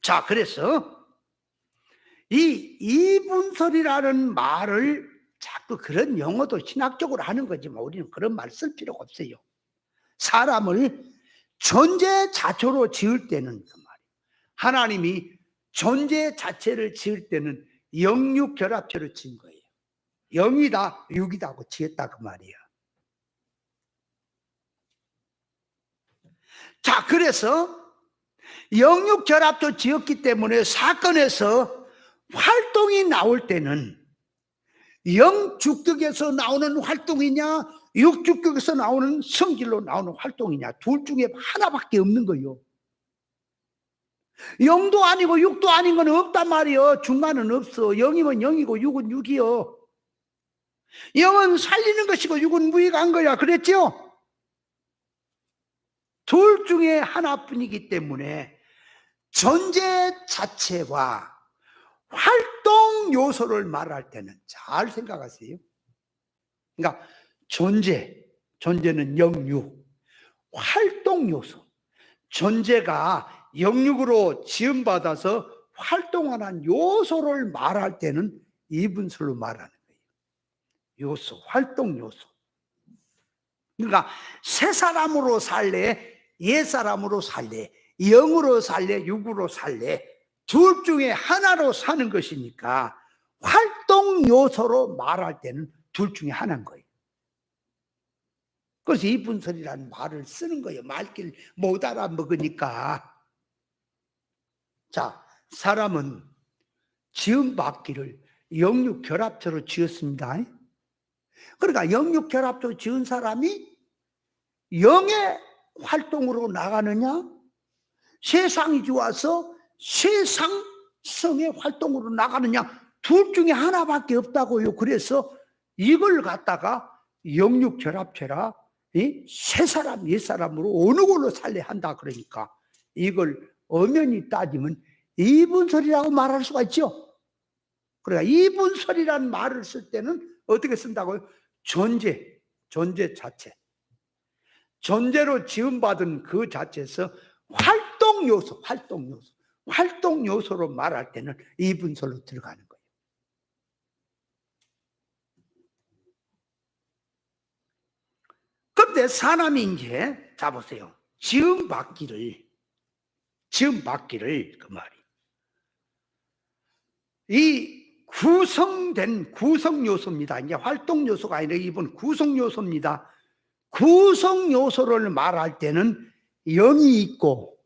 자, 그래서 이 이분설이라는 말을 자꾸 그런 용어도 신학적으로 하는 거지만 우리는 그런 말 쓸 필요가 없어요. 사람을 존재 자체로 지을 때는 그 말이에요. 하나님이 존재 자체를 지을 때는 영육결합체로 지은 거예요. 영이다 육이다 하고 지었다, 그 말이야. 자, 그래서 영육결합체로 지었기 때문에 사건에서 활동이 나올 때는 영주격에서 나오는 활동이냐 육주격에서 나오는 성질로 나오는 활동이냐, 둘 중에 하나밖에 없는 거예요. 영도 아니고 육도 아닌 건 없단 말이에요. 중간은 없어. 영이면 영이고 육은 육이요. 영은 살리는 것이고 육은 무익한 거야. 그랬죠? 둘 중에 하나뿐이기 때문에 존재 자체와 활동 요소를 말할 때는 잘 생각하세요. 그러니까 존재는 영육, 활동 요소. 존재가 영육으로 지음받아서 활동하는 요소를 말할 때는 이분설로 말하는 거예요. 요소, 활동 요소. 그러니까 새 사람으로 살래, 옛 사람으로 살래, 영으로 살래, 육으로 살래, 둘 중에 하나로 사는 것이니까 활동 요소로 말할 때는 둘 중에 하나인 거예요. 그래서 이분설이라는 말을 쓰는 거예요. 말귀를 못 알아먹으니까. 자, 사람은 지음받기를 영육결합체로 지었습니다. 그러니까 영육결합체로 지은 사람이 영의 활동으로 나가느냐, 세상이 좋아서 세상성의 활동으로 나가느냐, 둘 중에 하나밖에 없다고요. 그래서 이걸 갖다가 영육결합체라, 세 사람, 옛 사람으로 어느 걸로 살래 한다 그러니까 이걸 엄연히 따지면 이분설이라고 말할 수가 있죠. 그러니까 이분설이라는 말을 쓸 때는 어떻게 쓴다고요? 존재 자체. 존재로 지음받은 그 자체에서 활동 요소로 말할 때는 이분설로 들어가는 거예요. 그런데 사람이 이제, 자 보세요. 지음받기를 그 말이. 이 구성된 구성 요소입니다. 이제 활동 요소가 아니라 이번 구성 요소입니다. 구성 요소를 말할 때는 영이 있고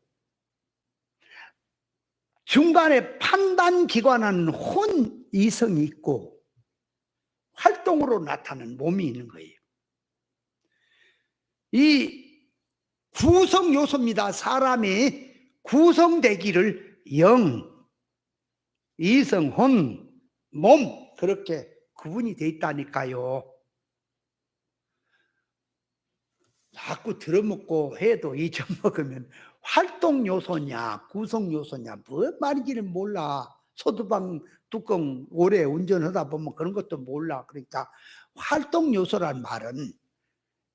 중간에 판단 기관하는 혼 이성이 있고 활동으로 나타나는 몸이 있는 거예요. 이 구성 요소입니다. 사람이 구성되기를 영, 이성, 혼, 몸 그렇게 구분이 돼 있다니까요. 자꾸 들어먹고 해도 잊어먹으면 활동 요소냐 구성 요소냐 뭐 말인지는 몰라. 소두방 뚜껑 오래 운전하다 보면 그런 것도 몰라. 그러니까 활동 요소란 말은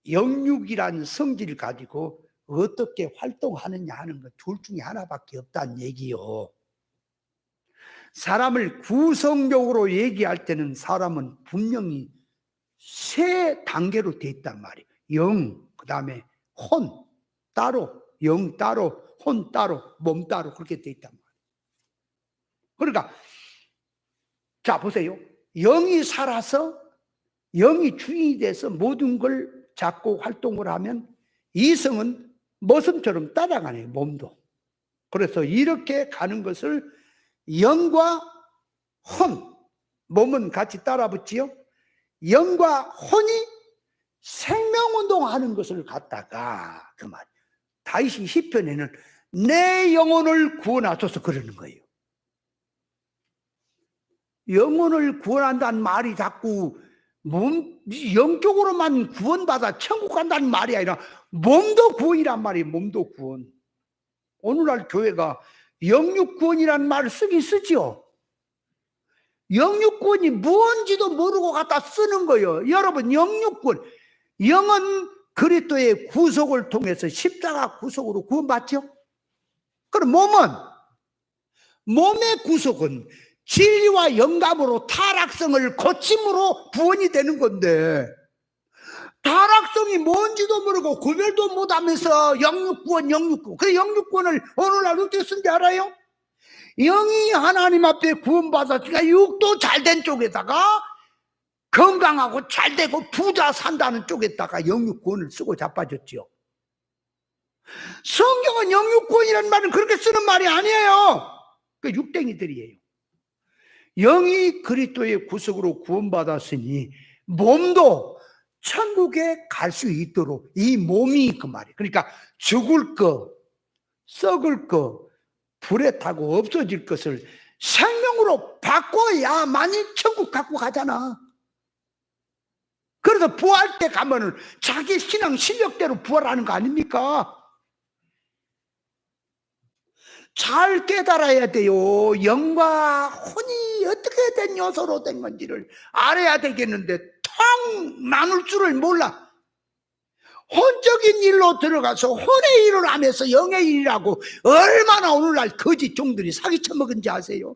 영육이란 성질을 가지고 어떻게 활동하느냐 하는 것 둘 중에 하나밖에 없다는 얘기요. 사람을 구성적으로 얘기할 때는 사람은 분명히 세 단계로 돼 있단 말이에요. 영, 그 다음에 혼 따로, 영 따로, 혼 따로, 몸 따로 그렇게 돼 있단 말이에요. 그러니까 자 보세요. 영이 살아서 영이 주인이 돼서 모든 걸 잡고 활동을 하면 이성은 머슴처럼 따라가네요. 몸도. 그래서 이렇게 가는 것을 영과 혼, 몸은 같이 따라 붙지요. 영과 혼이 생명운동하는 것을 갖다가 그 말. 다윗이 시편에는 내 영혼을 구원하소서 그러는 거예요. 영혼을 구원한다는 말이 자꾸 영적으로만 구원받아 천국 간다는 말이 아니라 몸도 구원이란 말이에요. 몸도 구원. 오늘날 교회가 영육 구원이라는 말을 쓰긴 쓰죠. 영육 구원이 뭔지도 모르고 갖다 쓰는 거예요. 여러분, 영육 구원, 영은 그리스도의 구속을 통해서 십자가 구속으로 구원받죠. 그럼 몸의 구속은 진리와 영감으로 타락성을 고침으로 구원이 되는 건데, 타락성이 뭔지도 모르고 구별도 못하면서 영육구원. 그 영육구원을 오늘날 어떻게 쓴지 알아요? 영이 하나님 앞에 구원받았으니까 육도 잘된 쪽에다가 건강하고 잘되고 부자 산다는 쪽에다가 영육구원을 쓰고 자빠졌죠. 성경은 영육구원이라는 말은 그렇게 쓰는 말이 아니에요. 그 육댕이들이에요. 영이 그리스도의 구속으로 구원받았으니 몸도 천국에 갈 수 있도록 이 몸이 그 말이에요. 그러니까 죽을 거, 썩을 거, 불에 타고 없어질 것을 생명으로 바꿔야만이 천국 갖고 가잖아. 그래서 부활 때 가면은 자기 신앙 실력대로 부활하는 거 아닙니까? 잘 깨달아야 돼요. 영과 혼이 어떻게 된 요소로 된 건지를 알아야 되겠는데 텅 나눌 줄을 몰라. 혼적인 일로 들어가서 혼의 일을 하면서 영의 일이라고 얼마나 오늘날 거짓 종들이 사기쳐먹은지 아세요?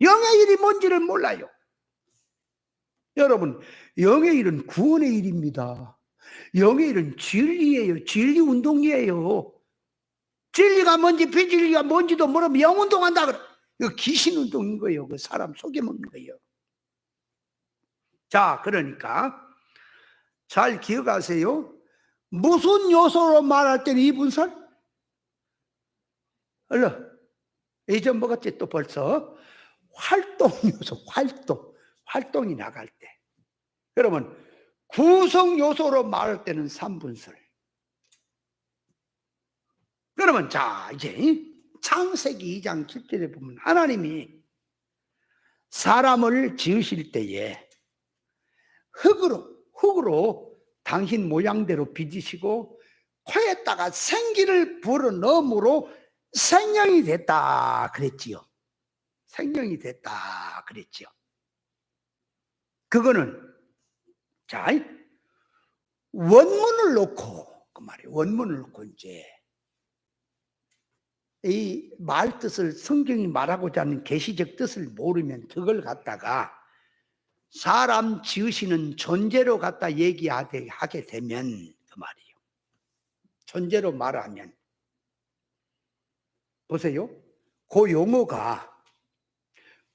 영의 일이 뭔지를 몰라요. 여러분, 영의 일은 구원의 일입니다. 영의 일은 진리예요. 진리 운동이에요. 진리가 뭔지 비진리가 뭔지도 모르면 영운동한다 그래. 이거 귀신운동인 거예요. 그 사람 속여먹는 거예요. 자, 그러니까 잘 기억하세요. 무슨 요소로 말할 때는 이분설? 얼른 잊어먹었지 또 벌써. 활동 요소, 활동이 나갈 때. 그러면 구성 요소로 말할 때는 3분설. 그러면 자, 이제 창세기 2장 7절에 보면 하나님이 사람을 지으실 때에 흙으로 당신 모양대로 빚으시고 코에다가 생기를 불어넣음으로 생명이 됐다 그랬지요. 생명이 됐다 그랬지요. 그거는 자, 원문을 놓고 그 말이에요. 원문을 놓고 이제 이 말 뜻을 성경이 말하고자 하는 계시적 뜻을 모르면 그걸 갖다가 사람 지으시는 존재로 갖다 얘기하게 되면 그 말이에요. 존재로 말하면 보세요. 그 용어가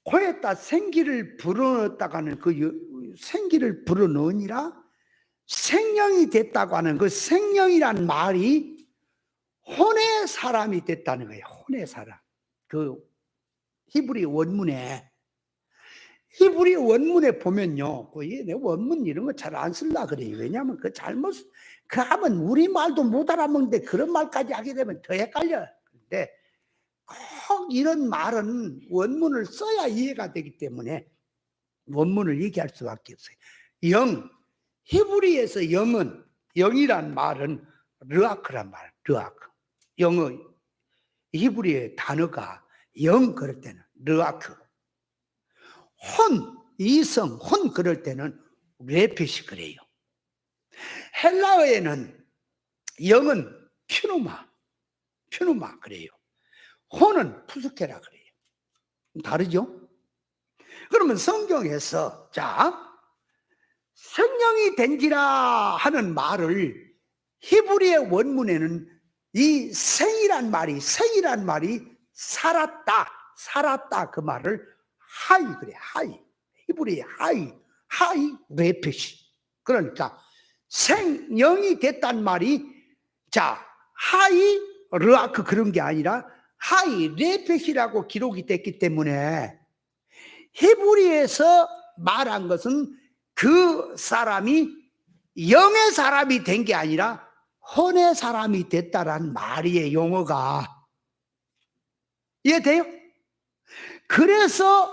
코에다 생기를 불어넣었다고 하는 그 생기를 불어넣으니라 생명이 됐다고 하는 그 생명이란 말이 혼의 사람이 됐다는 거예요. 혼의 사람. 그 히브리 원문에 보면요. 내 원문 이런 거 잘 안 쓸라 그래요. 왜냐하면 그 잘못, 그 하면 우리말도 못 알아먹는데 그런 말까지 하게 되면 더 헷갈려. 근데 꼭 이런 말은 원문을 써야 이해가 되기 때문에 원문을 얘기할 수밖에 없어요. 히브리에서 영이란 말은 르아크란 말, 르아크. 영어, 히브리의 단어가 영 그럴 때는 르아크. 이성, 혼 그럴 때는 레핏이 그래요. 헬라어에는 영은 퓨누마 그래요. 혼은 푸스케라 그래요. 다르죠? 그러면 성경에서 성령이 된지라 하는 말을 히브리의 원문에는 이 생이란 말이 살았다 그 말을 하이 그래. 하이. 히브리의 하이 레페시. 그러니까 생영이 됐단 말이 하이 르아크 그런 게 아니라 하이 레페시라고 기록이 됐기 때문에 히브리에서 말한 것은 그 사람이 영의 사람이 된 게 아니라 혼의 사람이 됐다란 말이에요. 용어가 이해돼요? 그래서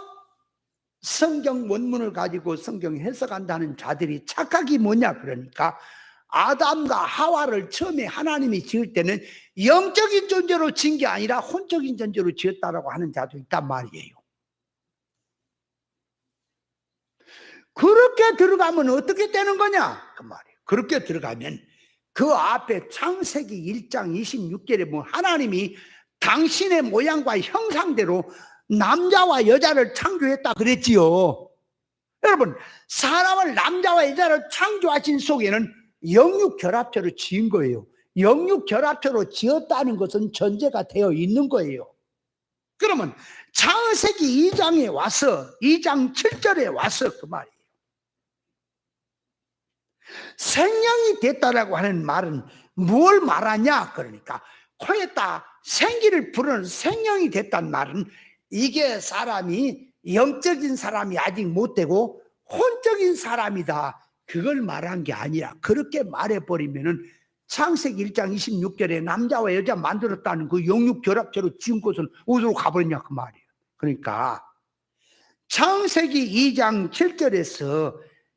성경 원문을 가지고 성경 해석한다는 자들이 착각이 뭐냐 그러니까 아담과 하와를 처음에 하나님이 지을 때는 영적인 존재로 지은 게 아니라 혼적인 존재로 지었다라고 하는 자도 있단 말이에요. 그렇게 들어가면 어떻게 되는 거냐 그 말이에요. 그렇게 들어가면 그 앞에 창세기 1장 26절에 뭐 하나님이 당신의 모양과 형상대로 남자와 여자를 창조했다 그랬지요. 여러분, 사람을 남자와 여자를 창조하신 속에는 영육결합체로 지은 거예요. 영육결합체로 지었다는 것은 전제가 되어 있는 거예요. 그러면 창세기 2장에 와서 2장 7절에 와서 그 말이에요. 생명이 됐다라고 하는 말은 뭘 말하냐 그러니까 코에다 생기를 부르는 생명이 됐다는 말은 이게 사람이 영적인 사람이 아직 못 되고 혼적인 사람이다 그걸 말한 게 아니라 그렇게 말해버리면은 창세기 1장 26절에 남자와 여자 만들었다는 그 영육결합체로 지은 것은 어디로 가버렸냐 그 말이에요. 그러니까 창세기 2장 7절에서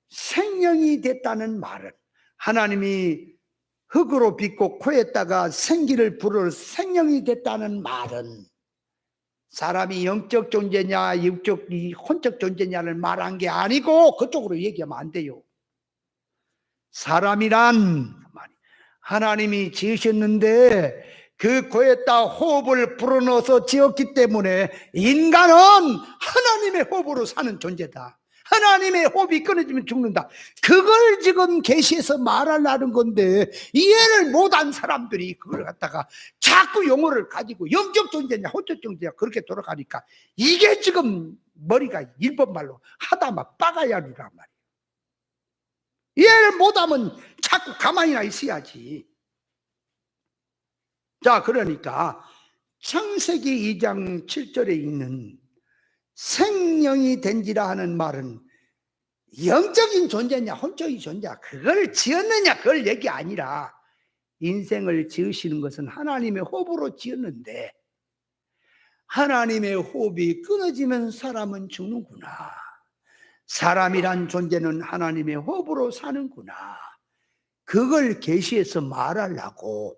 생명이 됐다는 말은 하나님이 흙으로 빚고 코에다가 생기를 불어 생명이 됐다는 말은 사람이 영적 존재냐 육적 혼적 존재냐를 말한 게 아니고 그쪽으로 얘기하면 안 돼요. 사람이란 하나님이 지으셨는데 그 코에다 호흡을 불어넣어서 지었기 때문에 인간은 하나님의 호흡으로 사는 존재다. 하나님의 호흡이 끊어지면 죽는다. 그걸 지금 계시에서 말하려는 건데 이해를 못한 사람들이 그걸 갖다가 자꾸 용어를 가지고 영적 존재냐 혼적 존재냐 그렇게 돌아가니까 이게 지금 머리가 일본말로 하다마 빠가야루란 말이에요. 이해를 못하면 자꾸 가만히나 있어야지. 자, 그러니까 창세기 2장 7절에 있는 생명이 된지라 하는 말은 영적인 존재냐 혼적인 존재냐 그걸 지었느냐 그걸 얘기 아니라 인생을 지으시는 것은 하나님의 호흡으로 지었는데 하나님의 호흡이 끊어지면 사람은 죽는구나. 사람이란 존재는 하나님의 호흡으로 사는구나. 그걸 계시해서 말하려고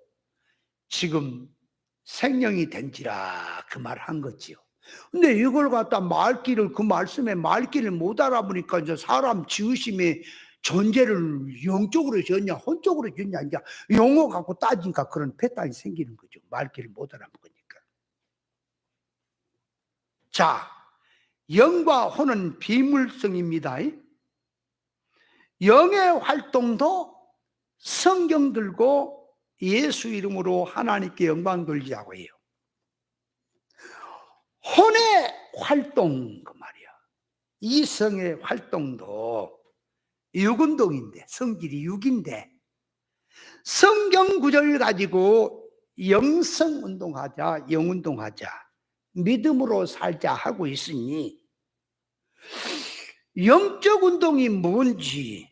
지금 생명이 된지라 그 말 한 거지요. 근데 이걸 갖다 말귀를 그 말씀에 말귀를 못 알아보니까 이제 사람 지으심의 존재를 영적으로 지었냐 혼적으로 지었냐 이제 용어 갖고 따지니까 그런 패턴이 생기는 거죠. 말귀를 못 알아보니까. 자, 영과 혼은 비물성입니다. 영의 활동도 성경 들고 예수 이름으로 하나님께 영광 돌리자고 해요. 혼의 활동 그 말이야. 이성의 활동도 육운동인데 성질이 육인데 성경 구절 가지고 영성운동하자 영운동하자 믿음으로 살자 하고 있으니 영적 운동이 뭔지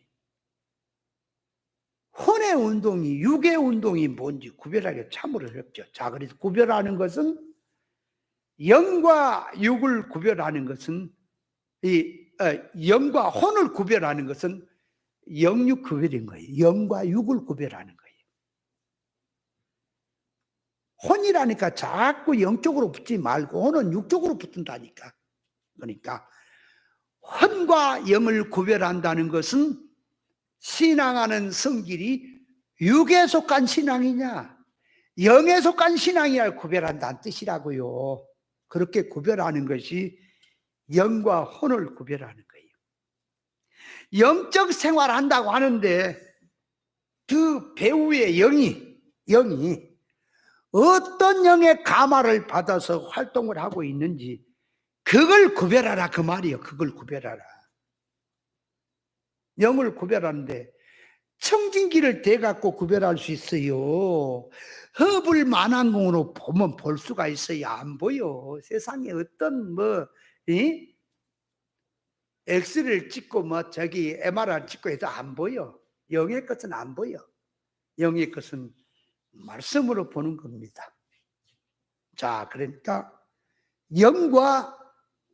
혼의 운동이 육의 운동이 뭔지 구별하기 참으로 어렵죠. 자, 그래서 구별하는 것은 영과 육을 구별하는 것은 영과 혼을 구별하는 것은 영육 구별인 거예요. 영과 육을 구별하는 거예요. 혼이라니까 자꾸 영적으로 붙지 말고 혼은 육적으로 붙는다니까. 그러니까 혼과 영을 구별한다는 것은 신앙하는 성질이 육에 속한 신앙이냐 영에 속한 신앙이냐 구별한다는 뜻이라고요. 그렇게 구별하는 것이 영과 혼을 구별하는 거예요. 영적 생활을 한다고 하는데 그 배우의 영이 어떤 영의 감화를 받아서 활동을 하고 있는지 그걸 구별하라 그 말이에요. 그걸 구별하라. 영을 구별하는데 청진기를 대갖고 구별할 수 있어요. 허블 만환공으로 보면 볼 수가 있어요. 안 보여. 세상에 어떤 엑스레이를 찍고 저기 MRI 찍고 해도 안 보여. 영의 것은 안 보여. 영의 것은 말씀으로 보는 겁니다. 자, 그러니까 영과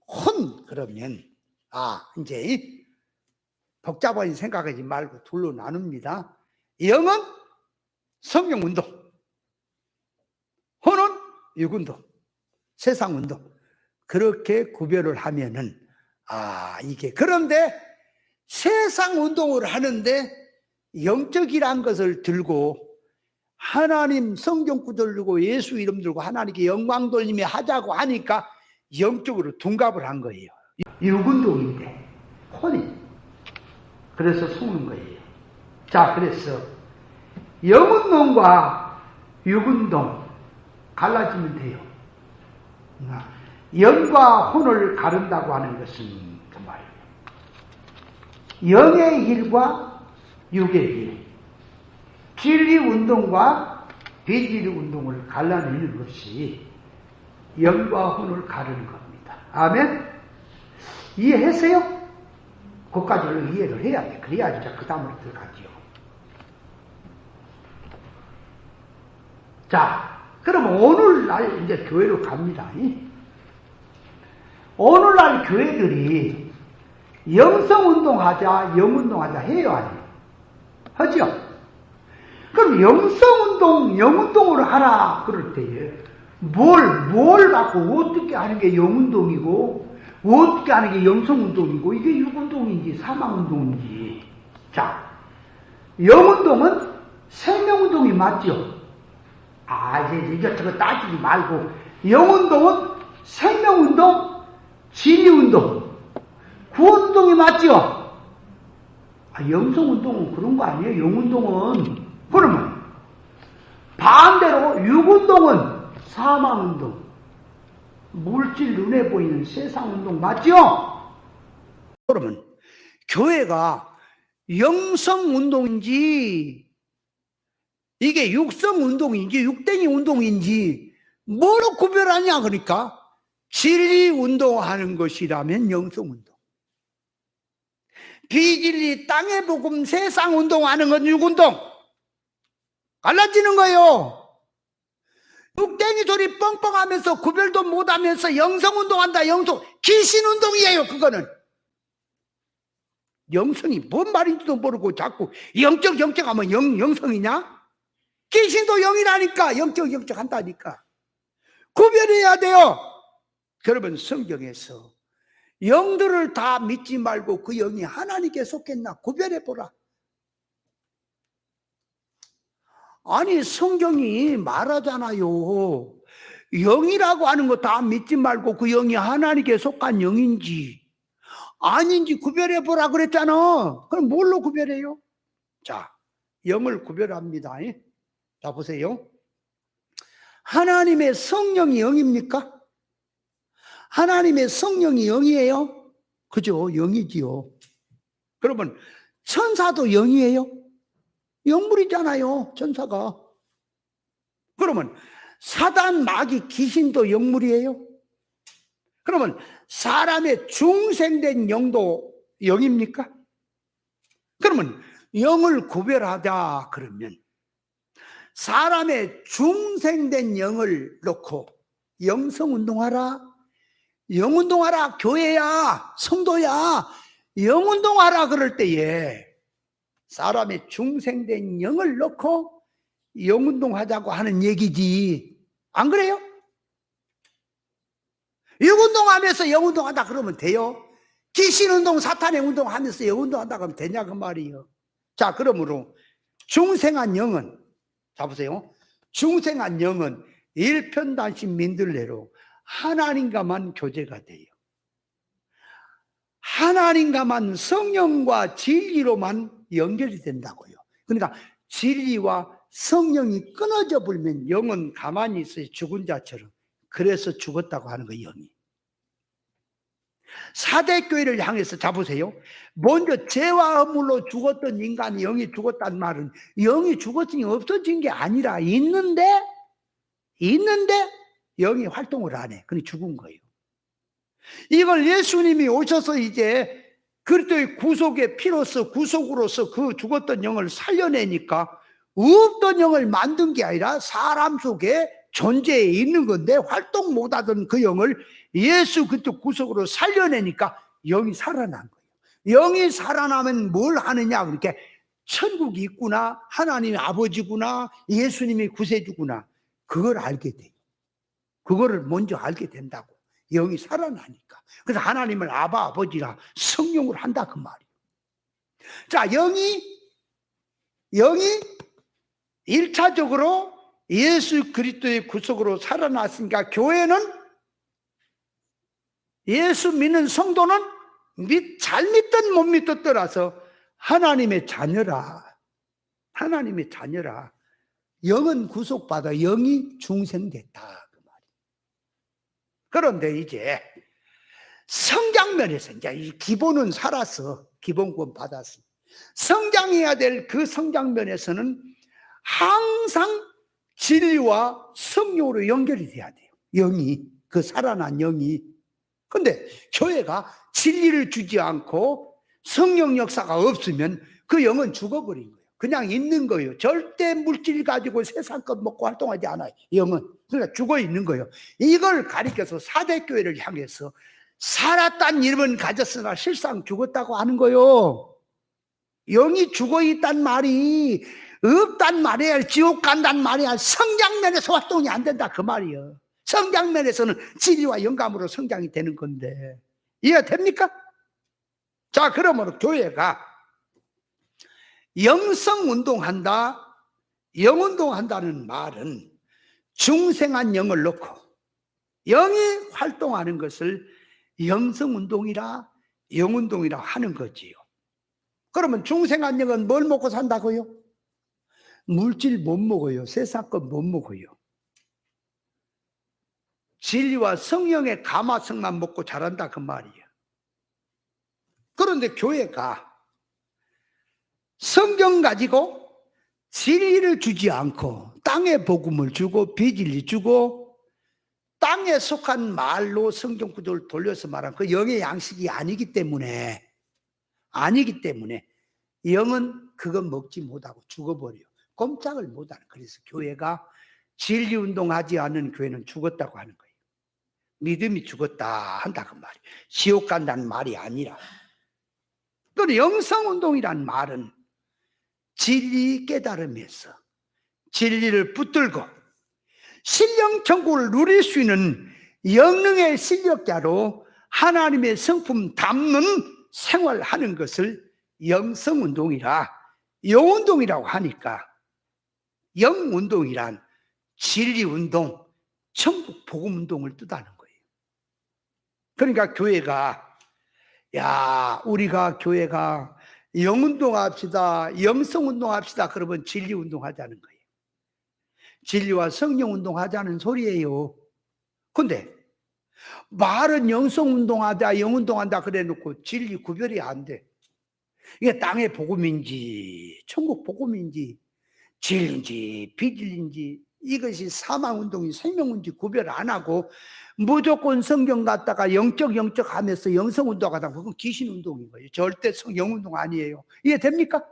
혼 그러면 이제 복잡하게 생각하지 말고 둘로 나눕니다. 영은 성경운동, 혼은 육운동, 세상운동. 그렇게 구별을 하면은 이게 그런데 세상운동을 하는데 영적이란 것을 들고 하나님 성경 들고 예수 이름 들고 하나님께 영광 돌리며 하자고 하니까 영적으로 둔갑을 한 거예요. 육운동인데 혼이 그래서 속는 거예요. 자, 그래서 영운동과 육운동 갈라지면 돼요. 영과 혼을 가른다고 하는 것은 그 말이에요. 영의 일과 육의 일, 진리 운동과 비진리 운동을 갈라내는 것이 영과 혼을 가르는 겁니다. 아멘? 이해했어요? 그까지를 이해를 해야 돼. 그래야 진짜 그 다음으로 들어가지요. 자, 그럼 오늘날 이제 교회로 갑니다. 오늘날 교회들이 영성운동하자, 영운동하자 해요, 아니에요? 하죠? 그럼 영성운동, 영운동으로 하라, 그럴 때에 뭘 갖고 어떻게 하는 게 영운동이고 어떻게 하는 게 영성운동이고 이게 육운동인지 사망운동인지. 자, 영운동은 생명운동이 맞죠? 이제 저거 따지지 말고 영운동은 생명운동, 진리운동, 구원운동이 맞죠? 영성운동은 그런 거 아니에요? 영운동은. 그러면 반대로 육운동은 사망운동, 물질 눈에 보이는 세상운동 맞죠? 그러면 교회가 영성운동인지 이게 육성운동인지 육댕이 운동인지 뭐로 구별하냐 그러니까 진리운동하는 것이라면 영성운동, 비진리 땅의 복음 세상운동하는 건 육운동. 갈라지는 거예요. 육댕이 소리 뻥뻥하면서 구별도 못하면서 영성운동한다. 귀신운동이에요. 그거는 영성이 뭔 말인지도 모르고 자꾸 영적 하면 영성이냐? 귀신도 영이라니까. 영적 한다니까. 구별해야 돼요. 여러분, 성경에서 영들을 다 믿지 말고 그 영이 하나님께 속했나 구별해보라. 아니, 성경이 말하잖아요. 영이라고 하는 거 다 믿지 말고 그 영이 하나님께 속한 영인지 아닌지 구별해보라 그랬잖아. 그럼 뭘로 구별해요? 자, 영을 구별합니다. 자, 보세요. 하나님의 성령이 영입니까? 하나님의 성령이 영이에요? 그죠? 영이지요. 그러면 천사도 영이에요? 영물이잖아요, 천사가. 그러면 사단, 마귀, 귀신도 영물이에요? 그러면 사람의 중생된 영도 영입니까? 그러면 영을 구별하자 그러면 사람의 중생된 영을 놓고 영성운동하라, 영운동하라, 교회야, 성도야, 영운동하라 그럴 때에 사람의 중생된 영을 놓고 영운동하자고 하는 얘기지. 안 그래요? 영운동하면서 영운동한다 그러면 돼요? 귀신운동, 사탄의 운동하면서 영운동한다 그러면 되냐 그 말이에요. 자, 그러므로 중생한 영은, 자 보세요. 중생한 영은 일편단심 민들레로 하나님과만 교제가 돼요. 하나님과만 성령과 진리로만 연결이 된다고요. 그러니까 진리와 성령이 끊어져 버리면 영은 가만히 있어요. 죽은 자처럼. 그래서 죽었다고 하는 거예요, 영이. 사대교회를 향해서 잡으세요. 먼저 죄와 허물로 죽었던 인간이 영이 죽었다는 말은 영이 죽었으니 없어진 게 아니라 있는데 영이 활동을 안 해. 그냥 죽은 거예요. 이걸 예수님이 오셔서 이제 그리스도의 구속의 피로서 구속으로서 그 죽었던 영을 살려내니까 없던 영을 만든 게 아니라 사람 속에 존재해 있는 건데 활동 못하던 그 영을 예수 그리스도 구속으로 살려내니까 영이 살아난 거예요. 영이 살아나면 뭘 하느냐? 그렇게 천국이 있구나, 하나님이 아버지구나, 예수님이 구세주구나, 그걸 알게 돼요. 그거를 먼저 알게 된다고. 영이 살아나니까. 그래서 하나님을 아바 아버지라 성령으로 한다 그 말이에요. 자, 영이 1차적으로 예수 그리스도의 구속으로 살아났으니까 교회는 예수 믿는 성도는 잘 믿든 못 믿든 떠나서 하나님의 자녀라. 하나님의 자녀라. 영은 구속받아 영이 중생됐다 그 말이에요. 그런데 이제 성장면에서 이제 이 기본은 살았어. 기본권 받았어. 성장해야 될 그 성장면에서는 항상 진리와 성령으로 연결이 돼야 돼요. 영이, 그 살아난 영이. 근데 교회가 진리를 주지 않고 성령 역사가 없으면 그 영은 죽어버린 거예요. 그냥 있는 거예요. 절대 물질 가지고 세상 것 먹고 활동하지 않아요. 영은. 그러니까 죽어 있는 거예요. 이걸 가리켜서 사대교회를 향해서 살았다는 이름은 가졌으나 실상 죽었다고 하는 거예요. 영이 죽어 있단 말이 없단 말이야. 지옥 간단 말이야. 성장면에서 활동이 안 된다 그 말이에요. 성장면에서는 진리와 영감으로 성장이 되는 건데 이해가 됩니까? 자, 그러므로 교회가 영성운동한다, 영운동한다는 말은 중생한 영을 넣고 영이 활동하는 것을 영성운동이라 영운동이라 하는 거지요. 그러면 중생한 영은 뭘 먹고 산다고요? 물질 못 먹어요. 세상 것 못 먹어요. 진리와 성령의 감화성만 먹고 자란다 그 말이에요. 그런데 교회가 성경 가지고 진리를 주지 않고 땅의 복음을 주고 비진리 주고 땅에 속한 말로 성경 구조를 돌려서 말한 그 영의 양식이 아니기 때문에 영은 그거 먹지 못하고 죽어버려요. 꼼짝을 못하는. 그래서 교회가 진리운동하지 않는 교회는 죽었다고 하는 거예요. 믿음이 죽었다 한다 그 말이에요. 지옥 간다는 말이 아니라. 또 영성운동이란 말은 진리 깨달음에서 진리를 붙들고 신령천국을 누릴 수 있는 영능의 실력자로 하나님의 성품 담는 생활하는 것을 영성운동이라 영운동이라고 하니까 영운동이란 진리운동, 천국 복음운동을 뜻하는 거예요. 그러니까 교회가 우리가 교회가 영운동합시다, 영성운동합시다 그러면 진리운동하자는 거예요. 진리와 성령운동하자는 소리예요. 근데 말은 영성운동하자, 영운동한다 그래 놓고 진리 구별이 안 돼. 이게 땅의 복음인지 천국 복음인지 진리인지 비진리인지 이것이 사망운동이 생명운동인지 구별 안 하고 무조건 성경 갖다가 영적 하면서 영성운동 하다가 그건 귀신운동인 거예요. 절대 영운동 아니에요. 이해됩니까?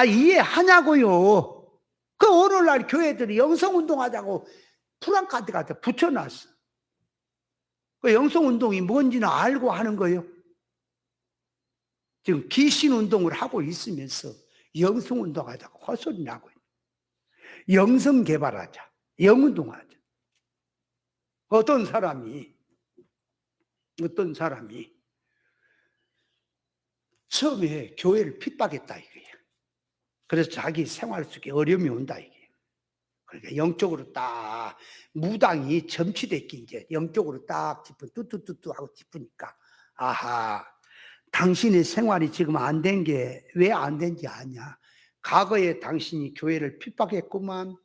이해하냐고요. 그 오늘날 교회들이 영성운동하자고 프랑카드 갖다 붙여놨어. 그 영성운동이 뭔지는 알고 하는 거예요. 지금 귀신운동을 하고 있으면서 영성운동하자고 헛소리 나고 있는. 영성개발하자, 영운동하자. 어떤 사람이 처음에 교회를 핍박했다 이거예요. 그래서 자기 생활 속에 어려움이 온다 이거예요. 그러니까 영적으로 딱 무당이 점치됐기 이제 영적으로 딱 짚어 뚜뚜뚜뚜 하고 짚으니까 아하 당신의 생활이 지금 안 된 게 왜 안 된지 아냐? 과거에 당신이 교회를 핍박했구만,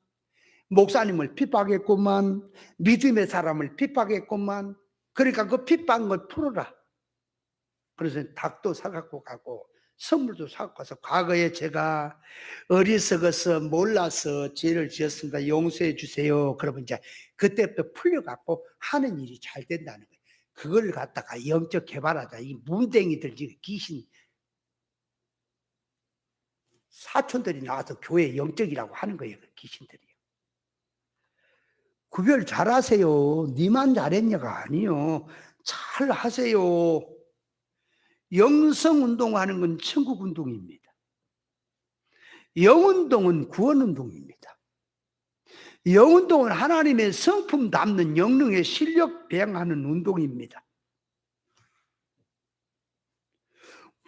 목사님을 핍박했구만, 믿음의 사람을 핍박했구만. 그러니까 그 핍박을 풀어라. 그래서 닭도 사갖고 가고 선물도 사갖고 가서 과거에 제가 어리석어서 몰라서 죄를 지었습니다. 용서해 주세요. 그러면 이제 그때부터 풀려갖고 하는 일이 잘 된다는 거예요. 그걸 갖다가 영적 개발하자. 이 문댕이들 귀신 사촌들이 나와서 교회 영적이라고 하는 거예요. 그 귀신들이요. 구별 잘 하세요. 니만 잘했냐가 아니요. 잘 하세요. 영성운동하는 건 천국운동입니다. 영운동은 구원운동입니다. 영운동은 하나님의 성품 담는 영능의 실력 배양하는 운동입니다.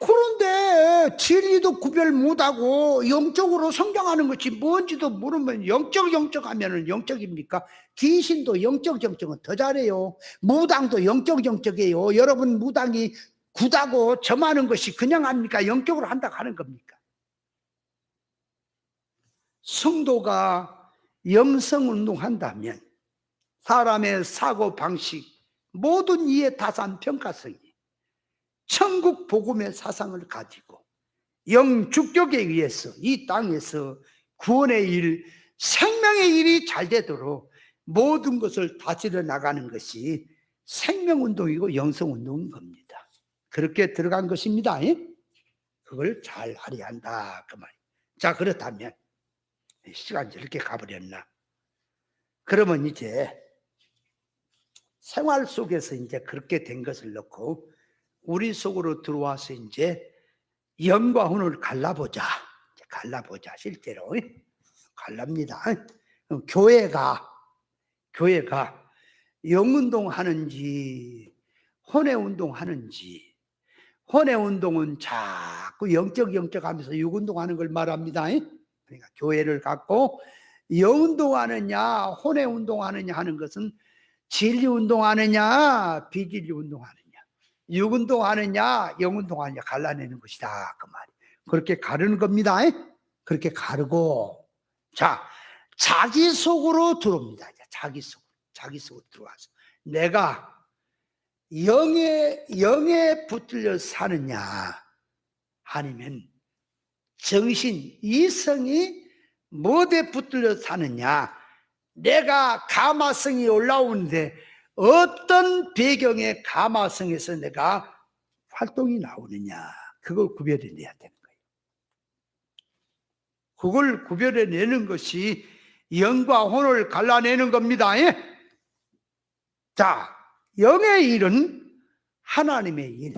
그런데 진리도 구별 못하고 영적으로 성장하는 것이 뭔지도 모르면 영적 하면은 영적입니까? 귀신도 영적은 더 잘해요. 무당도 영적이에요. 여러분 무당이 구다고 점하는 것이 그냥 합니까? 영적으로 한다고 하는 겁니까? 성도가 영성운동한다면 사람의 사고방식, 모든 이해 타산 평가성이 천국 복음의 사상을 가지고 영주격에 의해서 이 땅에서 구원의 일, 생명의 일이 잘 되도록 모든 것을 다스려 나가는 것이 생명운동이고 영성운동인 겁니다. 그렇게 들어간 것입니다. 그걸 잘 하려 한다 그 말이에요. 자, 그렇다면 시간이 이렇게 가버렸나? 그러면 이제 생활 속에서 이제 그렇게 된 것을 놓고 우리 속으로 들어와서 이제 영과 혼을 갈라보자. 실제로 갈랍니다. 교회가 영운동 하는지 혼의 운동 하는지, 혼의 운동은 자꾸 영적 하면서 육운동 하는 걸 말합니다. 그러니까 교회를 갖고 영운동 하느냐 혼의 운동 하느냐 하는 것은 진리 운동 하느냐 비진리 운동 하느냐, 육운동 하느냐 영운동 하느냐 갈라내는 것이다 그 말이. 그렇게 가르는 겁니다. 그렇게 가르고 자 자기 속으로 들어옵니다. 자기 속으로 들어와서 내가 영에 붙들려 사느냐 아니면 정신 이성이 뭐에 붙들려 사느냐, 내가 가마성이 올라오는데 어떤 배경의 가마성에서 내가 활동이 나오느냐, 그걸 구별해내야 되는 거예요. 그걸 구별해내는 것이 영과 혼을 갈라내는 겁니다. 자, 영의 일은 하나님의 일,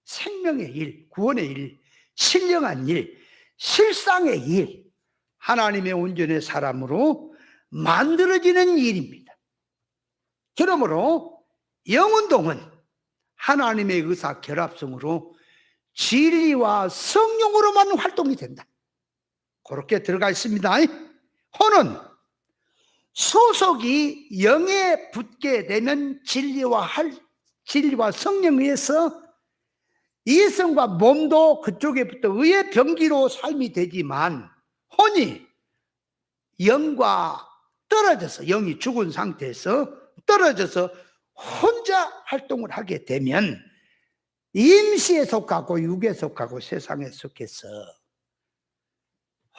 생명의 일, 구원의 일, 신령한 일, 실상의 일, 하나님의 온전의 사람으로 만들어지는 일입니다. 그러므로 영운동은 하나님의 의사 결합성으로 진리와 성령으로만 활동이 된다. 그렇게 들어가 있습니다. 혼은 소속이 영에 붙게 되면 진리와 성령에 의해서 이성과 몸도 그쪽에부터 의의 병기로 삶이 되지만 혼이 영과 떨어져서, 영이 죽은 상태에서 떨어져서 혼자 활동을 하게 되면 임시에 속하고 육에 속하고 세상에 속해서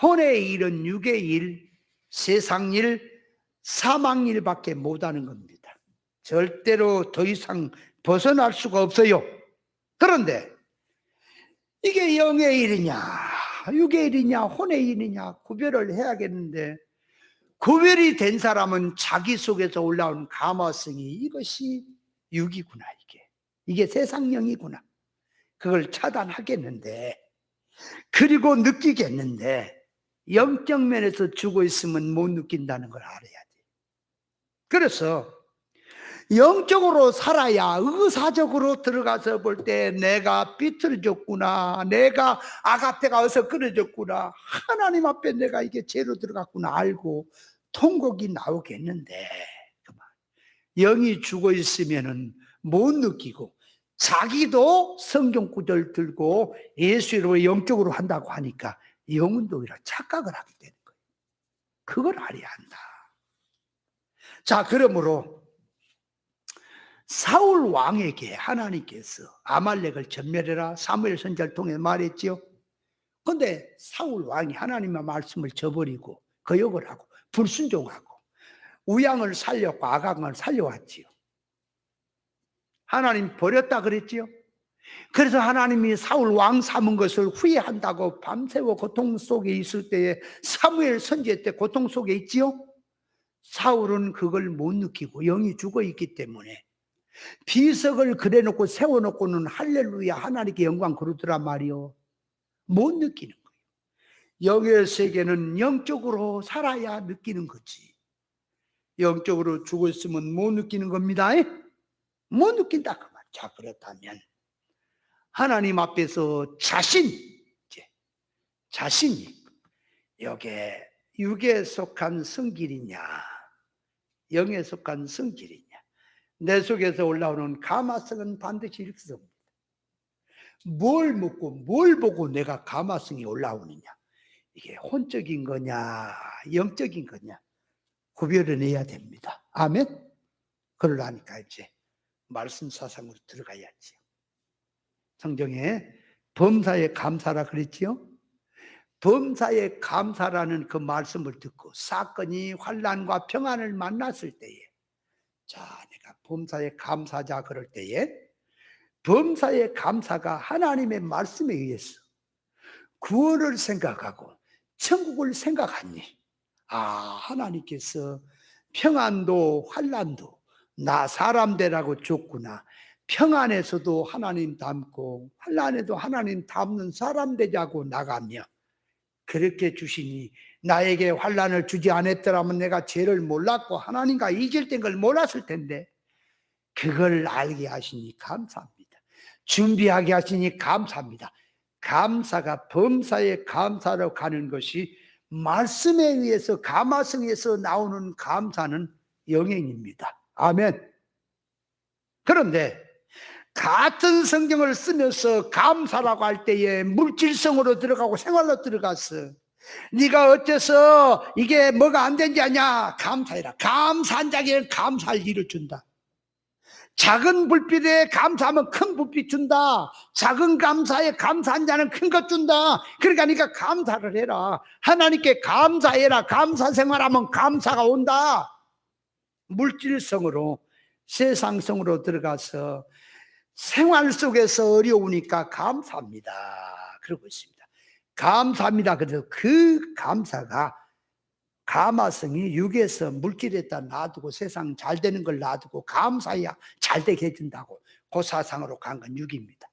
혼의 일은 육의 일, 세상 일, 사망 일밖에 못하는 겁니다. 절대로 더 이상 벗어날 수가 없어요. 그런데 이게 영의 일이냐 육의 일이냐 혼의 일이냐 구별을 해야겠는데, 구별이 된 사람은 자기 속에서 올라온 감화성이 이것이 육이구나, 이게 세상령이구나, 그걸 차단하겠는데, 그리고 느끼겠는데, 영적 면에서 죽어 있으면 못 느낀다는 걸 알아야 돼. 그래서 영적으로 살아야 의사적으로 들어가서 볼 때 내가 비틀어졌구나, 내가 아가페가 어서 끊어졌구나, 하나님 앞에 내가 이게 죄로 들어갔구나 알고 통곡이 나오겠는데, 영이 죽어 있으면은 못 느끼고, 자기도 성경 구절 들고 예수 이름으로 영적으로 한다고 하니까 영혼도 오히려 착각을 하게 되는 거예요. 그걸 알아야 한다. 자, 그러므로 사울 왕에게 하나님께서 아말렉을 전멸해라 사무엘 선지자를 통해 말했지요. 그런데 사울 왕이 하나님의 말씀을 저버리고 거역을 하고 불순종하고 우양을 살렸고 아강을 살려왔지요. 하나님 버렸다 그랬지요. 그래서 하나님이 사울 왕 삼은 것을 후회한다고 밤새워 고통 속에 있을 때에 사무엘 선지자 때 고통 속에 있지요. 사울은 그걸 못 느끼고 영이 죽어 있기 때문에 비석을 그려놓고 세워놓고는 할렐루야 하나님께 영광 그러더란 말이요. 못 느끼는 거예요. 영의 세계는 영적으로 살아야 느끼는 거지. 영적으로 죽었으면 못 느끼는 겁니다. 못 느낀다 그 말. 자, 그렇다면 하나님 앞에서 자신이 여기에 육에 속한 성길이냐 영에 속한 성길이냐, 내 속에서 올라오는 가마성은 반드시 일습니다. 뭘 묻고 뭘 보고 내가 가마성이 올라오느냐, 이게 혼적인 거냐 영적인 거냐 구별을 해야 됩니다. 아멘. 그러려니까 이제 말씀 사상으로 들어가야지. 성경에 범사에 감사라 그랬지요. 범사에 감사라는 그 말씀을 듣고 사건이 환난과 평안을 만났을 때에, 자, 내가 범사에 감사자 그럴 때에 범사의 감사가 하나님의 말씀에 의해서 구원을 생각하고 천국을 생각하니, 아, 하나님께서 평안도 환난도 나 사람 되라고 줬구나. 평안에서도 하나님 닮고 환난에도 하나님 닮는 사람 되자고 나가며 그렇게 주시니, 나에게 환난을 주지 않았더라면 내가 죄를 몰랐고 하나님과 이질된 걸 몰랐을 텐데 그걸 알게 하시니 감사합니다. 준비하게 하시니 감사합니다. 감사가 범사에 감사로 가는 것이 말씀에 의해서 가마성에서 나오는 감사는 영행입니다. 아멘. 그런데 같은 성경을 쓰면서 감사라고 할 때에 물질성으로 들어가고 생활로 들어가서 네가 어째서 이게 뭐가 안 된지 아냐, 감사해라. 감사한 자에게는 감사할 일을 준다. 작은 불빛에 감사하면 큰 불빛 준다. 작은 감사에 감사한 자는 큰 것 준다. 그러니까 네가 감사를 해라. 하나님께 감사해라. 감사 생활하면 감사가 온다. 물질성으로 세상성으로 들어가서 생활 속에서 어려우니까 감사합니다 그러고 있습니다. 감사합니다. 그래서 그 감사가 가마성이 육에서 물질에다 놔두고 세상 잘 되는 걸 놔두고 감사해야 잘 되게 해준다고 그 사상으로 간 건 육입니다.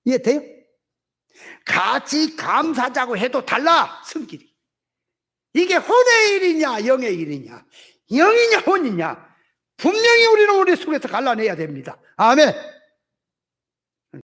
이해돼요? 같이 감사자고 해도 달라 성질이. 이게 혼의 일이냐 영의 일이냐, 영이냐 혼이냐 분명히 우리는 우리 속에서 갈라내야 됩니다. 아멘.